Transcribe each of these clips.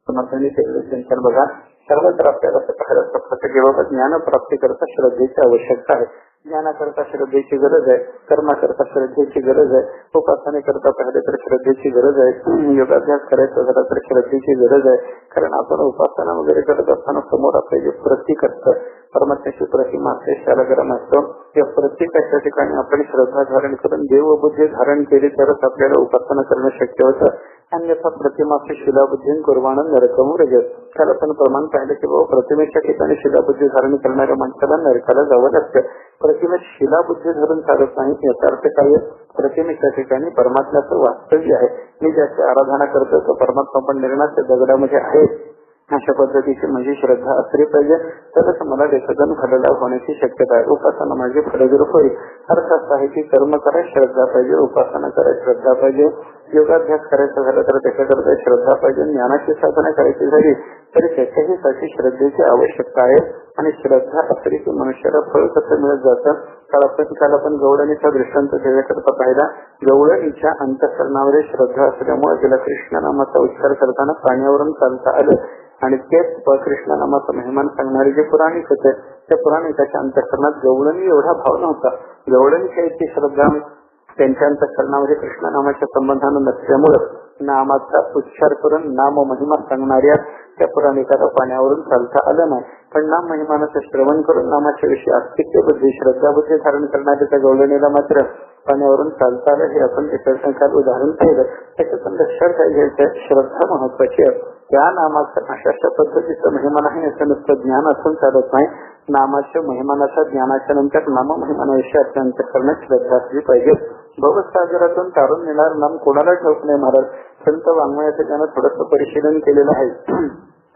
समर्थांनी केलेले चिंतन बघा. सर्वत्र आपल्याला असं पाहायला सापडतं की बाबा ज्ञान प्राप्ती करता श्रद्धेची आवश्यकता आहे. ज्ञानाकरता श्रद्धेची गरज आहे, कर्माकरता श्रद्धेची गरज आहे, उपासनेकरता पाहिजे तर श्रद्धेची गरज आहे, योगाभ्यास करायचा झाला तर श्रद्धेची गरज आहे. कारण आपण उपासना वगैरे करत असताना समोर आपले जे प्रतीक असतं, परमात्म्याची प्रतिमा असते, शालग्राम असतो, त्या प्रत्येकाच्या ठिकाणी आपण श्रद्धा धारण करून देवबुद्धी धारण केली तरच आपल्याला उपासना करणं शक्य होतं. अन्यथा प्रतिमाचे शिलाबुद्धी कुर्बान नरकमू रजत. त्याला पण प्रमाण पाहिलं की बाबा प्रतिमेच्या ठिकाणी शिलाबुद्धी धारण करणाऱ्या माणसाला नरकाला जावं लागतं. प्रतिमेत शिलाबुद्धी धरून चालत नाही. याचा अर्थ काय? प्रतिमेच्या ठिकाणी परमात्म्याचं वास्तव्य आहे. मी ज्याची आराधना करतो तो परमात्मा पण निर्णाच्या दगडामध्ये आहे. अशा पद्धतीची माझी श्रद्धा असली पाहिजे, तरच मला देशजन फललाभ होण्याची शक्यता आहे. उपासना माझी फलद्रूप होईल. अर्थ असा आहे की कर्म करायला श्रद्धा पाहिजे, उपासना करायला श्रद्धा पाहिजे, योगाभ्यास करायचा झाला तर त्याच्याकरता श्रद्धा पाहिजे, ज्ञानाची साधना करायची झाली तरी त्याच्याही श्रद्धेची आवश्यकता आहे. आणि श्रद्धा असली की मनुष्याला फळ कसं मिळत जातं. काल आपण गवळणीचा दृष्टांत देण्याकरता पाहिला. गवळणीच्या अंतःकरणावर श्रद्धा असल्यामुळे तिला कृष्ण नामाचा उच्चार करताना पाण्यावरून चालता आलं. आणि तेच कृष्ण नामाचा महिमान सांगणारे जे पुराणिक होते, त्या पुराणिकाच्या अंतःकरणात गवळणी एवढा भाव नव्हता. गवळणीच्या इतकी श्रद्धा त्यांच्या अंतःकरणामध्ये कृष्ण नामाच्या संबंधानं नसल्यामुळे नामाचा उच्चार करून नाम महिमा सांगणाऱ्या त्या पुराणिकाला पाण्यावरून चालता आलं नाही. पण नाम महिमानाचं श्रवण करून नामाच्या विषयी अस्तित्व बुद्धी श्रद्धा बुद्धी धारण करणाऱ्या त्या गवळणीला मात्र पाण्यावरून चालता आलं. हे आपण काल उदाहरण पाहिलं. त्याच्यातून लक्षात घ्यायचं श्रद्धा महत्वाची आहे. त्या नामाचं अशा पद्धतीचं महिमा नाही असं नुसतं ज्ञान असून चालत नाही. नामाच्या महिमानाचा ज्ञानाच्या नंतर नाम महिमानाविषयी आपल्या अंतःकरणात श्रद्धा असली पाहिजे. भवसागरातून तारून येणार नाम कोणाला ठाऊक नाही महाराज. संत वाङ्मयाचं त्यानं थोडंसं परिशीलन केलेलं आहे.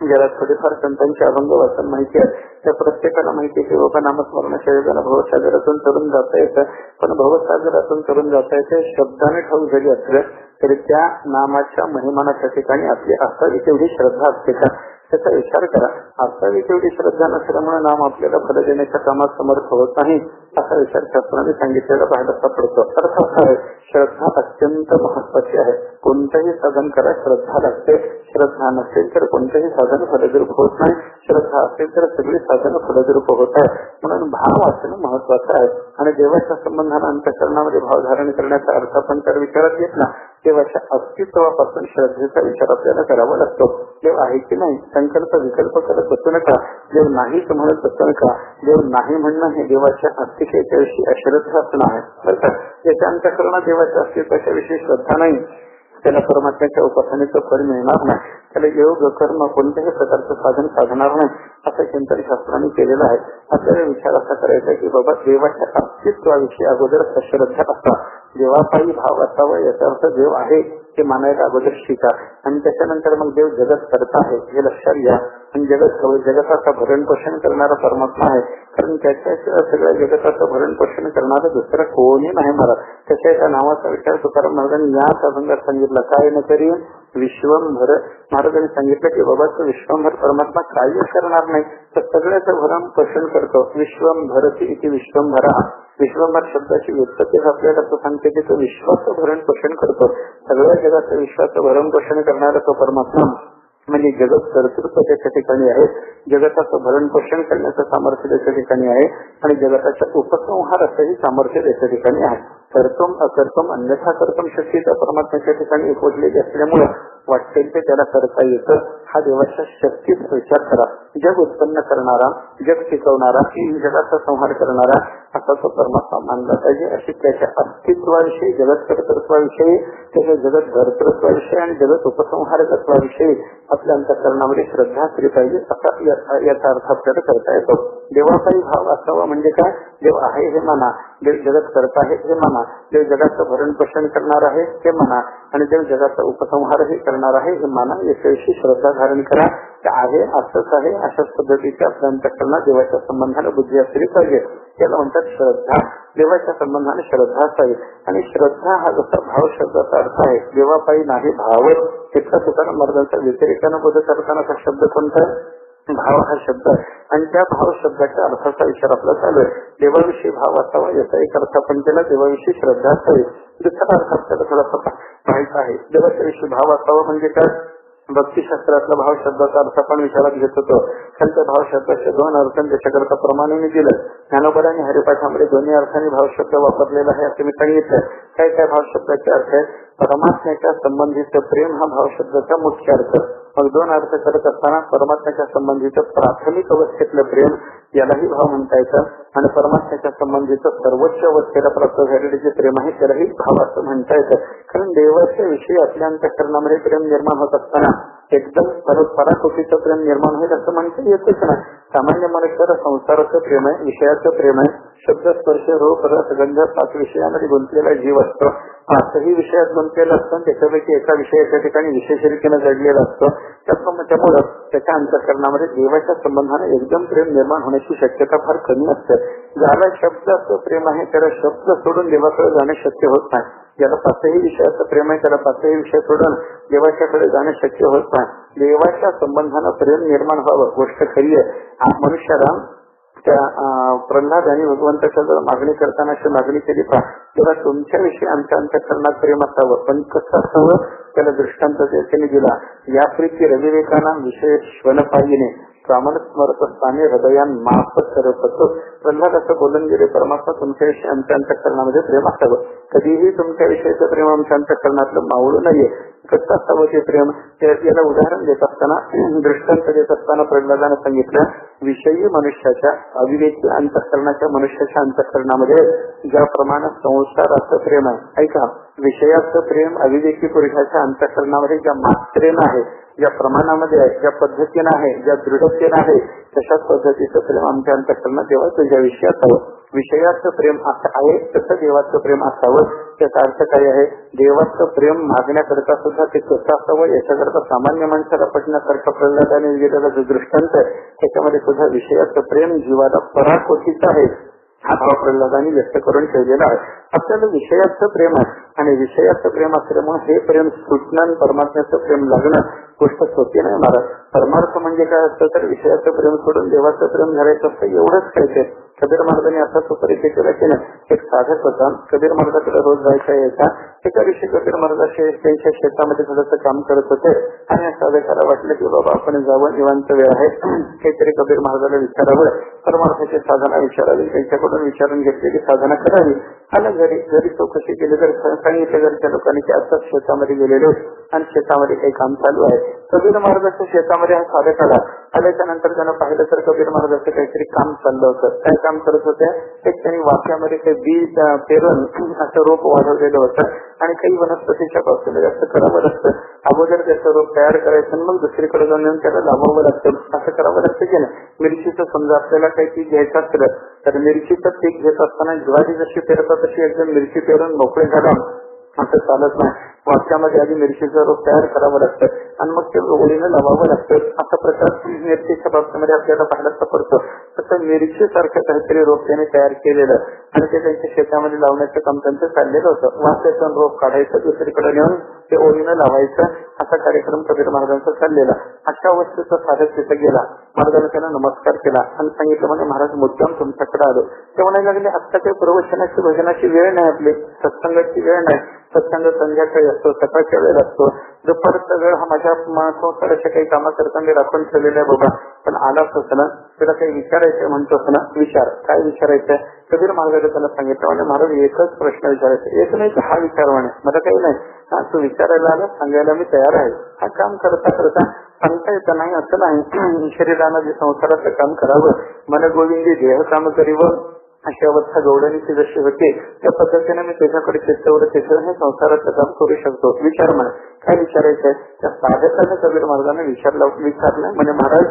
ज्याला थोडेफार संतांचे अभंग वाचन माहिती आहे त्या प्रत्येकाला माहिती आहे की बाबा नामस्मरणाच्या योगाला भवसागरातून तरुण जाता येतं. पण भवसागरातून तरुण जाता येते शब्दाने ठाऊक झाली असलं तरी त्या नामाच्या महिमानाच्या ठिकाणी आपली असावी तेवढी श्रद्धा असते का त्याचा विचार करा. असावी तेवढी श्रद्धा नसल्यामुळे नाम आपल्याला फल देण्याच्या कामात समर्थ होत नाही असा विचार शास्त्राने सांगितलेला पाहायला सापडतो. अर्थ असा आहे श्रद्धा अत्यंत महत्वाची आहे. कोणतंही साधन करा श्रद्धा लागते. श्रद्धा नसेल तर कोणतंही साधन फलद्रूप होत नाही. श्रद्धा असेल तर सगळी साधन फलद्रूप होत आहे. म्हणून भाव असणं महत्वाचं आहे. आणि देवाच्या संबंधानं अंतःकरणामध्ये भाव धारण करण्याचा अर्थ आपण तर विचारात घेतला. देवाच्या अस्तित्वापासून श्रद्धेचा विचार आपल्याला करावा लागतो. देव आहे की नाही संकल्प विकल्प करत बसू नका. देव नाहीच म्हणत बसू नका. देव नाही म्हणणं हे देवाच्या अस्तित्वाच्या विषयी अश्रद्धा असणं आहे. बरं का. याच्या अंतःकरणात देवाच्या अस्तित्वाच्या विषयी श्रद्धा नाही त्याला परमात्म्याच्या उपासनेचं फळ मिळणार नाही. त्याला योग कर्म कोणत्याही प्रकारचं साधन साधणार नाही असं चिंतन शास्त्राने केलेलं आहे. आपल्याला विचार असा करायचा की बाबा देवाच्या अस्तित्वाविषयी अगोदर अश्रद्धा असा देवापायी भाव असावा. याचा अर्थ देव आहे हे मानायला अगोदर शिका. आणि त्याच्यानंतर मग देव जगत करता आहे हे लक्षात घ्या. आणि जगताचा भरण पोषण करणारा परमात्मा आहे. कारण त्याच्या सगळ्या जगताचं भरण पोषण करणारं दुसरं कोणी नाही मला. त्याच्या एका नावाचा विचार तुकाराम महाराजांनी याच अभंगात सांगितला. काय न करी विश्वंभर. महाराजांनी सांगितलं की बाबा तो विश्वंभर परमात्मा काही करणार नाही तर सगळ्याचं भरण पोषण करतो. विश्वंभरती इथे विश्वंभरा. विश्वंभर शब्दाची व्युत्पत्ती आपल्याला तो सांगते की तो विश्वाचं भरण पोषण करतो. सगळ्या जगाचं विश्वाचं भरण पोषण करणारा तो परमात्मा म्हणजे जगत कर्तृत्व त्याच्या ठिकाणी आहे. जगताचं भरण पोषण करण्याचं सामर्थ्य त्याच्या ठिकाणी आहे. आणि जगताच्या उपसंहार असंही सामर्थ्य त्याच्या ठिकाणी आहे. कर्तम अकर्तम अन्यथा कर्तम शक्ती त्या परमात्म्याच्या ठिकाणी उपजलेली असल्यामुळे वाटेल ते त्याला करता येतं. हा देवाच्या शक्तीचा विचार करा. जग उत्पन्न करणारा जग टिकवणारा जगाचा संहार करणारा असा तो परमात्मा मानला पाहिजे. अशी त्याच्या अस्तित्वाविषयी जगत कर्तृत्वाविषयी त्याच्या जगत कर्तृत्वाविषयी आणि जगत उपसंहार तत्वाविषयी आपल्या अंतःकरणामध्ये श्रद्धा असली पाहिजे असा याचा अर्थ आपल्याला करता येतो. देवाचाही भाव असावा म्हणजे काय देव आहे हे माना. देव जगत करत आहे हे माना. देव जगाचं भरण पोषण करणार आहे हे माना. आणि देव जगाचा उपसंहारही करणार आहे हे माना. याच्याविषयी श्रद्धा धारण करा. ते आहे असंच आहे अशाच पद्धतीच्या आपल्या अंतःकरणात देवाच्या संबंधाने बुद्धी असली पाहिजे. त्याला म्हणतात श्रद्धा. देवाच्या संबंधाने श्रद्धा असावी. आणि श्रद्धा हा जसा भाव शब्दाचा अर्थ आहे देवापायी नाही भाव. इतका तुकाराम महाराजांचा व्यतिरिक्तानं बोध करतानाचा शब्द कोणता भाव हा शब्द. आणि त्या भाव शब्दाच्या अर्थाचा विचार आपला चालू आहे. देवाविषयी भाव असावा याचा एक अर्थ आपण केला. देवाविषयी श्रद्धा असावी. दुसरा अर्थ आपल्याला थोडासा माहित आहे. देवाच्या विषयी भाव असावा म्हणजे काय भक्तिशास्त्रातला भाव शब्दाचा अर्थ आपण विचारात घेत होतो. खालच्या भाव शब्दाचे 2 अर्थ त्याच्याकरता प्रमाणाने दिलं. ज्ञानोबरांनी हरिपाठामध्ये दोन्ही अर्थाने भाव शब्द वापरलेला आहे असं मी सांगितलं. काय काय भाव शब्दाचे अर्थ आहेत? परमात्म्याच्या संबंधीचं प्रेम हा भाव शब्दाचा मुख्य अर्थ. मग 2 अर्थ करत असताना परमात्म्याच्या संबंधीचं प्राथमिक अवस्थेतलं प्रेम यालाही भाव म्हणता येतं आणि परमात्म्याच्या संबंधीचं सर्वोच्च अवस्थेला प्राप्त झालेले जे प्रेम आहे त्यालाही भाव असं म्हणता येतं. कारण देवाच्या विषयी आपल्या अंतःकरणामध्ये प्रेम निर्माण होत असताना एकदम पराकोटीचं प्रेम निर्माण होईल असं म्हणता येतच ना. सामान्य मनुष्याला संसाराचं प्रेम आहे, विषयाचं प्रेम आहे. शब्द, स्पर्श, रूप, रस, गंध 5 विषयामध्ये गुंतलेला जीव असतो. 5ही विषयात गुंतलेला असतो. त्याच्यापैकी एका विषयाच्या ठिकाणी विशेष रीतीने जडलेला असतो. त्यामुळे त्याच्या अंतःकरणामध्ये देवाच्या संबंधाने एकदम प्रेम निर्माण होण्याची शक्यता फार कमी असते. ज्याला शब्दाचं प्रेम आहे त्याला शब्द सोडून देवाकडे जाणे शक्य होत नाही. ज्याला 5ही विषयाचं प्रेम आहे त्याला 5ही विषय सोडून देवाच्याकडे जाणे शक्य होत नाही. देवाच्या संबंधानं प्रेम निर्माण व्हावं गोष्ट खरी आहे. मनुष्याला त्या प्रल्हाद आणि भगवंताच्या जर मागणी करताना अशी मागणी केली तेव्हा तुमच्याविषयी आमच्या अंतःकरणात प्रेम असावं, पण कसं असावं त्याला दृष्टांत त्यांनी दिला. या प्रीती रविवेकाना विषय श्वनपायीने प्रामाण स्मरत स्थाने हृदयान माफ करत. प्रल्हाद असं बोलून गेले, परमात्मा तुमच्याविषयी आमच्या अंतःकरणामध्ये प्रेम असावं. कधीही तुमच्याविषयीचं प्रेम आमच्या अंतःकरणातलं मावळू नये. कसं असावं ते प्रेम? याला उदाहरण देत असताना, दृष्टांत देत असताना प्रल्हादानं सांगितलं, विषयी मनुष्याच्या अविवेकी अंतःकरणाच्या मनुष्याच्या अंतःकरणामध्ये ज्याप्रमाणे संसाराचं प्रेम आहे, ऐका, विषयाचं प्रेम अविवेकी पुरुषाच्या अंतःकरणामध्ये ज्या मात्रेनं आहे, ज्या प्रमाणामध्ये आहे, ज्या पद्धतीनं आहे, ज्या दृढतेनं आहे, तशाच पद्धतीचं प्रेम आमच्या अंतःकरणात देवा तुझ्या विषयी असावं. विषयाचं प्रेम असं आहे तसं देवाचं प्रेम असावं. त्याचा अर्थ काय आहे? देवाचं प्रेम मागण्याकरता सुद्धा ते कसं असावं याच्याकरता सामान्य माणसाला पटण्यासारखं प्रल्हादाने दिलेला जो दृष्टांत आहे त्याच्यामध्ये सुद्धा विषयाचं प्रेम जीवाला पराकोटीचं आहे हा भाव प्रल्हादाने व्यक्त करून ठेवलेला आहे. आपल्याला विषयाचं प्रेम आहे आणि विषयाचं प्रेम असल्यामुळे हे प्रेम सुटणं परमात्म्याचं प्रेम लागणं गोष्ट सोपी नाही. महाराज, परमार्थ म्हणजे काय असतं तर विषयाचं प्रेम सोडून देवाचं प्रेम धरायचं असतं, एवढंच काय. कबीर महाराजांनी असा सुपरिचय केला की नाही, एक साधक होता, कबीर महाराजाकडे रोज जायचा यायचा. एका दिवशी कबीर महाराज त्यांच्या शेतामध्ये थोडंसं काम करत होते आणि साधकाला वाटलं की बाबा आपण जावं, निवांत वेळ आहे, काहीतरी कबीर महाराजाला विचारावं, परमार्थाची साधना विचारावी. त्यांच्याकडून विचारून घेतली की साधना करावी. आला घरी चौकशी केली तर सांगितलं घरच्या लोकांनी की आताच शेतामध्ये गेलेलो आणि शेतामध्ये काही काम चालू आहे. कबीर महाराजाच्या शेतामध्ये हा साधक आल्याच्या नंतर त्यानं पाहिलं तर कबीर महाराजाचं काहीतरी काम चाललं होतं. काय काम करत होते? एक त्यांनी वाफ्यामध्ये काही बी पेरून असं रोप वाढवलेलं होतं आणि काही वनस्पतीच्या पासून जास्त करावं लागतं. अगोदर त्याचं रोप तयार करायचं मग दुसरीकडे जाऊन येऊन त्याला लावावं लागतं. असं करावं लागतं की नाही. मिरचीचं समजा आपल्याला काही पीक घ्यायचं असलं तर मिरचीचं पीक घेत असताना ज्वारी जशी पेरतात तशी एकदम मिरची पेरून मोकळे झालं असं चालत नाही. वाफ्यामध्ये आधी मिरचीचं रोप तयार करावं लागतं आणि मग ते ओळीनं लावावं लागतं. असा प्रकार मिरचीच्या बाबतीमध्ये आपल्याला पाहायला सापडतो. तसं मिरची सारखं काहीतरी रोप त्याने तयार केलेलं आणि ते त्यांच्या शेतामध्ये लावण्याचं काम त्यांचं चाललेलं होतं. वाफ्याचं रोप काढायचं, दुसरीकडे नेऊन ते ओळीनं लावायचं, असा कार्यक्रम कबीर महाराजांचा चाललेला. अशा अवस्थेचा साधक तिथे गेला. महाराजांना त्यांना नमस्कार केला आणि सांगितलं म्हणजे महाराज मुद्दाम तुमच्याकडे आलो. ते म्हणायला लागले आता काही प्रवचनाची भजनाची वेळ नाही, आपली सत्संगाची वेळ नाही. सत्संग संध्याकाळी असतो, सकाळच्या वेळ असतो. दुपारचा वेळ हा माझ्या संसाराच्या काही कामाकरता मी राखून ठेवलेला आहे बाबा. पण आलाच होतं ना, तुला काही विचारायचं म्हणतोस ना, विचार. काय विचारायचंय? कबीर महाराज त्यांना सांगितलं म्हणजे महाराज एकच प्रश्न विचारायचा. एक नाही हा विचार म्हणे, मला काही नाही. हा तू विचारायला आला, सांगायला मी तयार आहे. हा काम करता करता सांगता येतं नाही असं नाही. शरीरानं जे संसाराचं काम करावं, मन गोविंदी देह काम करीव अशी अवस्था गौडणीची जशी होती त्या पद्धतीने मी त्याच्याकडे चित्तवृत्तीचं हे संसाराचं काम करू शकतो. विचार म्हणे. काय विचारायचंय? त्या साधकाने कबीर महाराजांना विचारलं म्हणजे महाराज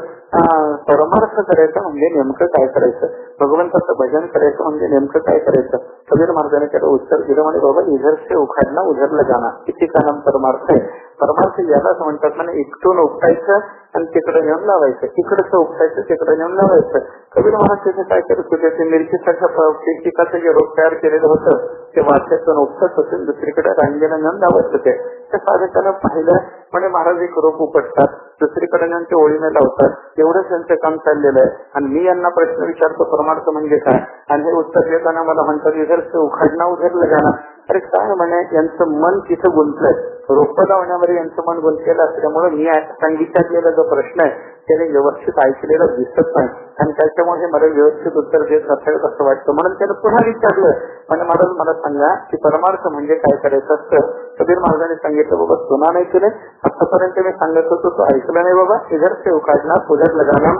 परमार्थ करायचं म्हणजे नेमकं काय करायचं, भगवंताचं भजन करायचं म्हणजे नेमकं काय करायचं. कबीर महाराजांनी त्याला उत्तर दिलं म्हणजे बाबा इधर से उखाडणं उधरला जाणार, किती का नाम परमार्थ आहे. परमार्थ यालाच म्हणतात म्हणजे इकडून उपटायचं आणि तिकडे नेऊन लावायचं, इकडचं उपटायचं तिकडे नेऊन लावायचं. कबीर महाराज त्याचे काय करत होते, ते मिरचीसारख्या पिकाचं जे रोप तयार केलेलं होतं ते वाट्यातून उपटत होते, दुसरीकडे रांगेला नेऊन लावत होते. त्या साधकाला पाहिलं म्हणजे महाराज एक रोप उपटतात, दुसरीकडे नेऊन ते ओळीने लावतात. एवढंच त्यांचं काम चाललेलं आहे आणि मी यांना प्रश्न विचारतो परमार्थ म्हणजे काय आणि हे उत्तर देताना मला म्हणतात इधर से उखाडणं उधरलं जाणार. अरे काय म्हणे, यांचं मन तिथं गुंतलंय, रोपं लावण्यामध्ये यांचं मन गुंतलेलं असल्यामुळे मी सांगितलेला जो प्रश्न आहे त्याने व्यवस्थित ऐकलेलं दिसत नाही आणि त्याच्यामुळे मला व्यवस्थित उत्तर देत नसेल असं वाटतं. म्हणून त्यानं पुन्हा विचारलं, म्हणजे मला सांगा की परमार्थ म्हणजे काय करायचं असतं. कबीर महाराजांनी सांगितलं, बाबा सुना नाही तुले, आतापर्यंत मी सांगत होतो तू ऐकलं नाही बाबा, इधर से उखाडना उधर लगाना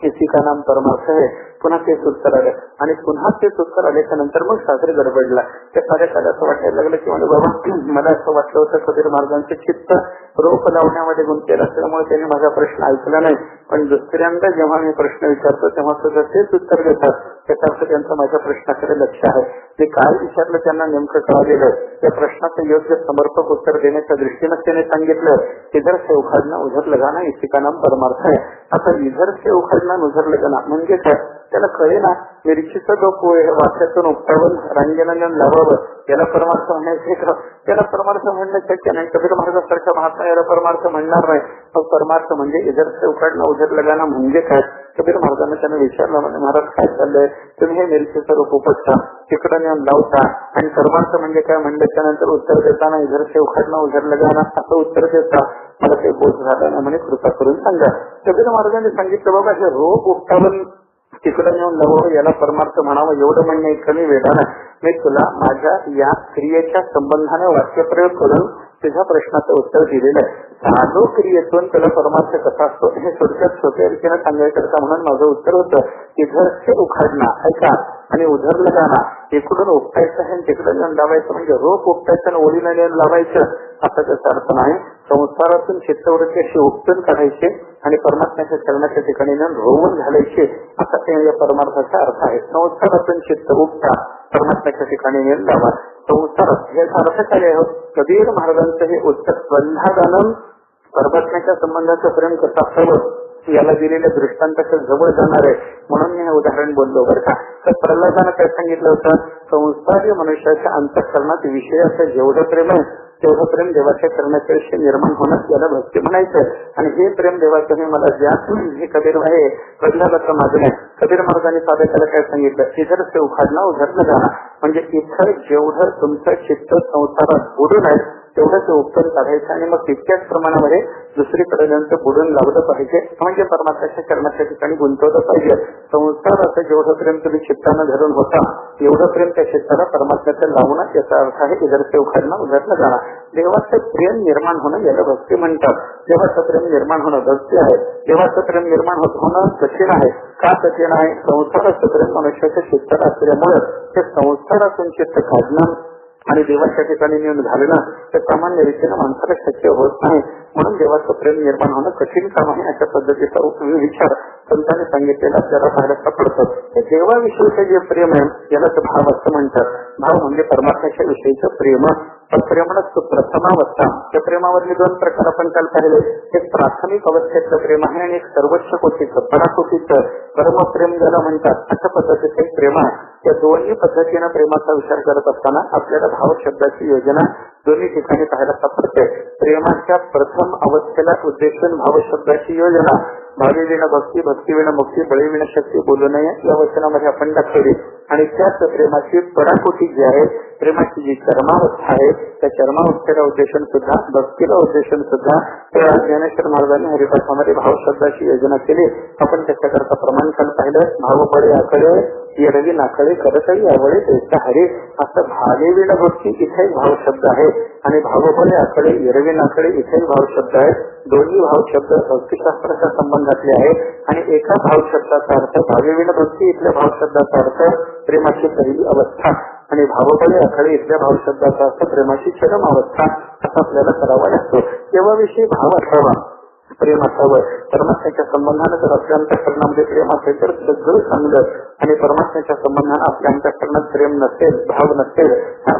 इसी का नाम परमार्थ है. पुन्हा तेच उत्तर आलं आणि पुन्हा तेच उत्तर आल्याच्या नंतर मग सासरे गडबडला. त्या कार्याला असं वाटायला लागलं की म्हणजे बाबा मला असं वाटलं होतं कबीर महाराजांचे चित्त रोप लावण्यामध्ये गुंतलेलं असल्यामुळे त्यांनी माझा प्रश्न ऐकला नाही, पण दुसऱ्यांदा जेव्हा मी प्रश्न विचारतो तेव्हा सुद्धा तेच उत्तर देतात. त्याचा अर्थ त्यांचं माझ्या प्रश्नाकडे लक्ष आहे. ते काय विचारलं त्यांना नेमकं कळालेलं, त्या प्रश्नाचं योग्य समर्पक उत्तर देण्याच्या दृष्टीनं त्याने सांगितलं, इधर से उखाडना उधर लगाना इसी का नाम परमार्थ है. आता इधर से उखाडना उधर लगाना म्हणजे काय, त्याला कळे ना. मिरचीचं गप वाक्यातून उपटावून रांगेनं लावावं याला परमार्थ म्हणायचे का? त्याला परमार्थ म्हणणं शक्य नाही. कबीर महाराजांसारखा महात्मा याला परमार्थ म्हणणार नाही. मग परमार्थ म्हणजे इधर से उखाडणं उधर लगाना म्हणजे काय? कबीर महाराजांना त्याने विचारलं, म्हणजे महाराज काय चाललंय, तुम्ही हे मिरचीचं रोप उपटता तिकडं नेऊन लावता आणि परमार्थ म्हणजे काय म्हणल्याच्या नंतर उत्तर देताना इधर से उखाडणं उधर लगाना असं उत्तर देता. मला काही बोध झाला ना म्हणे, कृपा करून सांगा. कबीर महाराजांनी सांगितलं, बाबा हे रोप उपटावून तिकडं नेऊन लावावं याला परमार्थ म्हणावं एवढं म्हणणे कमी वेळानं मी तुला माझ्या या क्रियेच्या संबंधाने वाक्यप्रयोग करून तुझ्या प्रश्नाचं उत्तर दिलेलं आहे. साधो क्रियेतून त्याला परमार्थ कसा असतो हे थोडक्यात सोप्या रीतीनं सांगायचं म्हणून माझं उत्तर होतं, इधर से उखाडणं ऐका आणि उधर लगाना, इकडून उपटायचं आहे तिकडून नेऊन लावायचं म्हणजे रोप उपटायचं आणि ओढीला नेऊन लावायचं असा त्याचा अर्थ नाही. संसारातून चित्तवृत्ती अशी उपटून काढायचे आणि परमात्म्याच्या चरणाच्या ठिकाणी नेऊन रोवून घालायचे असा या परमार्थाचा अर्थ आहे. संसारातून चित्त उपटा, परमात्म्याच्या ठिकाणी नेऊन लावा. संसारात याचा अर्थ काय आहे? कबीर महाराजांचं हे उत्तर प्रल्हादानं परमात्म्याच्या संबंधाचं प्रेम कसं असावं याला दिलेल्या दृष्टांताच्या जवळ जाणार आहे म्हणून मी हे उदाहरण बोललो बरं का. तर प्रल्हादानं काय सांगितलं होतं, संसारी मनुष्याच्या अंतःकरणात विषयाचं जेवढं प्रेम आहे तेवढं प्रेम देवाच्या करण्याच्या विषयी निर्माण होणं याला भक्ती म्हणायचं. आणि हे प्रेम देवाचं हे मला ज्या हे कबीर आहे प्रल्हादाचं माझं नाही. कबीर महाराजांनी साधकाला काय सांगितलं, इधर से उखाडणं उधर न जाणं म्हणजे इथं जेवढं तुमचं चित्त संसारात बुडून आहे तेवढं ते उपटून काढायचं आणि मग तितक्याच प्रमाणामध्ये दुसरीकडे त्यांचं बुडून लावलं पाहिजे म्हणजे परमात्म्याच्या चरणाच्या ठिकाणी गुंतवलं पाहिजे. संसाराचं जेवढं प्रेम तुम्ही चित्तानं धरून होता एवढं प्रेम त्या चित्ताला परमात्म्याचं लावणं याचा अर्थ आहे इधर से उखाडणं उधर न जाणं. देवाचं प्रेम निर्माण होणं याला भक्ती म्हणतात. देवाचं प्रेम निर्माण होणं भक्ती आहे. देवाचं प्रेम निर्माण होणं कठीण आहे. का कठीण आहे? संसाराचं प्रेम मनुष्याच्या चित्ताला असल्यामुळे ते संसारातून चित्त काढणं आणि देवाच्या ठिकाणी नेऊन घालणं ते सामान्य रीतीनं माणसाला शक्य होत नाही. म्हणून देवाचं प्रेम निर्माण होणं कठीण काम आहे. अशा पद्धतीचा विचार संतांनी सांगितलेला आपल्याला पाहायला सापडतं. ते देवाविषयीचं जे प्रेम आहे याला भाव असं म्हणतात. भाव म्हणजे परमात्म्याच्या विषयीचं प्रेम. प्रेमानच प्रथमावस्था. त्या प्रेमावरले दोन प्रकार आपण काल पाहिले. एक प्राथमिक अवस्थेतलं प्रेम आहे आणि एक सर्वोच्च कोटीचं पराकोटीचं परमप्रेम ज्याला म्हणतात अशा पद्धतीचं एक प्रेम आहे. त्या दोन्ही पद्धतीनं प्रेमाचा विचार करत असताना आपल्याला भाव शब्दाची योजना दोन्ही ठिकाणी पाहायला सापडते. प्रेमाच्या प्रथम अवस्थेला उद्देशून भाव शब्दाची योजना भावी विण भक्ती भक्ती विण मुक्ती बळी विण शक्ती बोलू नये या वचनामध्ये आपण दाखवली. आणि त्याच प्रेमाची पराकोटी जी आहे प्रेमाची जी चर्मावस्था आहे त्या चर्मावस्थेला उद्देशून सुद्धा भक्तीला उद्देशून सुद्धा ज्ञानेश्वर महाराजांनी हरिपाठामध्ये भाव शब्दाची योजना केली. आपण त्याच्याकरता प्रमाण काल पाहिलं. भाव बळे आकडे येरवी नाकडे करतही आवडे त्याचा हरे असं भावे विण भक्ती इथे भाव शब्द आहे आणि भावबळे आकडे येरवी नाकडे इथे भाव शब्द आहे. दोन्ही भाव शब्द भक्तिशास्त्राच्या संबंधातले आहेत आणि एका भाव शब्दाचा अर्थ भावे विण भक्ती इथल्या भाव शब्दाचा अर्थ प्रेमाची पहिली अवस्था आणि भावबळे आकडे इथल्या भाव शब्दाचा अर्थ प्रेमाची चरम अवस्था असा आपल्याला करावा लागतो. तेव्हाविषयी भाव असावा प्रेम असावं. परमात्म्याच्या संबंधानं जर आपल्या अंतःकरणामध्ये प्रेम असेल तर सगळं चांगलं आणि परमात्म्याच्या संबंधानं आपल्या अंतःकरणात प्रेम नसेल भाव नसेल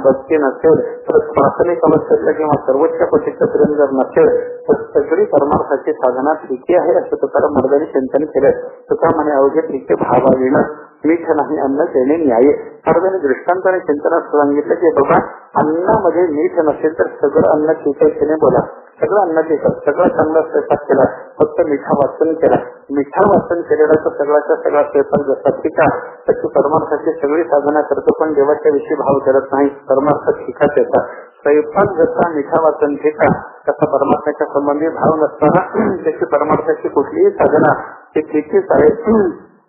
भक्ती नसेल तर प्राथमिक अवस्थेतलं किंवा सर्वोच्च कोटीचं प्रेम जर नसेल तर सगळी परमार्थाची साधना ठीक आहे असं तुकाराम महाराजांनी चिंतन केलं. तुका म्हणे अवघे ठीक भावाविण मीठ नाही अन्न देणे न्याय. महाराजांनी दृष्टांताने चिंतनात सांगितलं की बाबा अन्नामध्ये मीठ नसेल तर सगळं अन्न ठीक आहे बोला. सगळं अन्नात येतात, सगळं चांगला स्वयंपाक केला, फक्त मिठा वाचन केला, मिठा वाचन केलेला तर सगळ्याचा सगळा स्वयंपाक जसा ठिका त्याची परमार्थाची सगळी साधना करतो, पण देवाच्या विषयी भाव करत नाही, परमार्थ ठिकाच येतात. स्वयंपाक जसा मिठा वाचन ठिका तसा परमार्थाच्या संबंधी भाव नसताना त्याची परमार्थाची कुठलीही साधना ते ठीकच आहे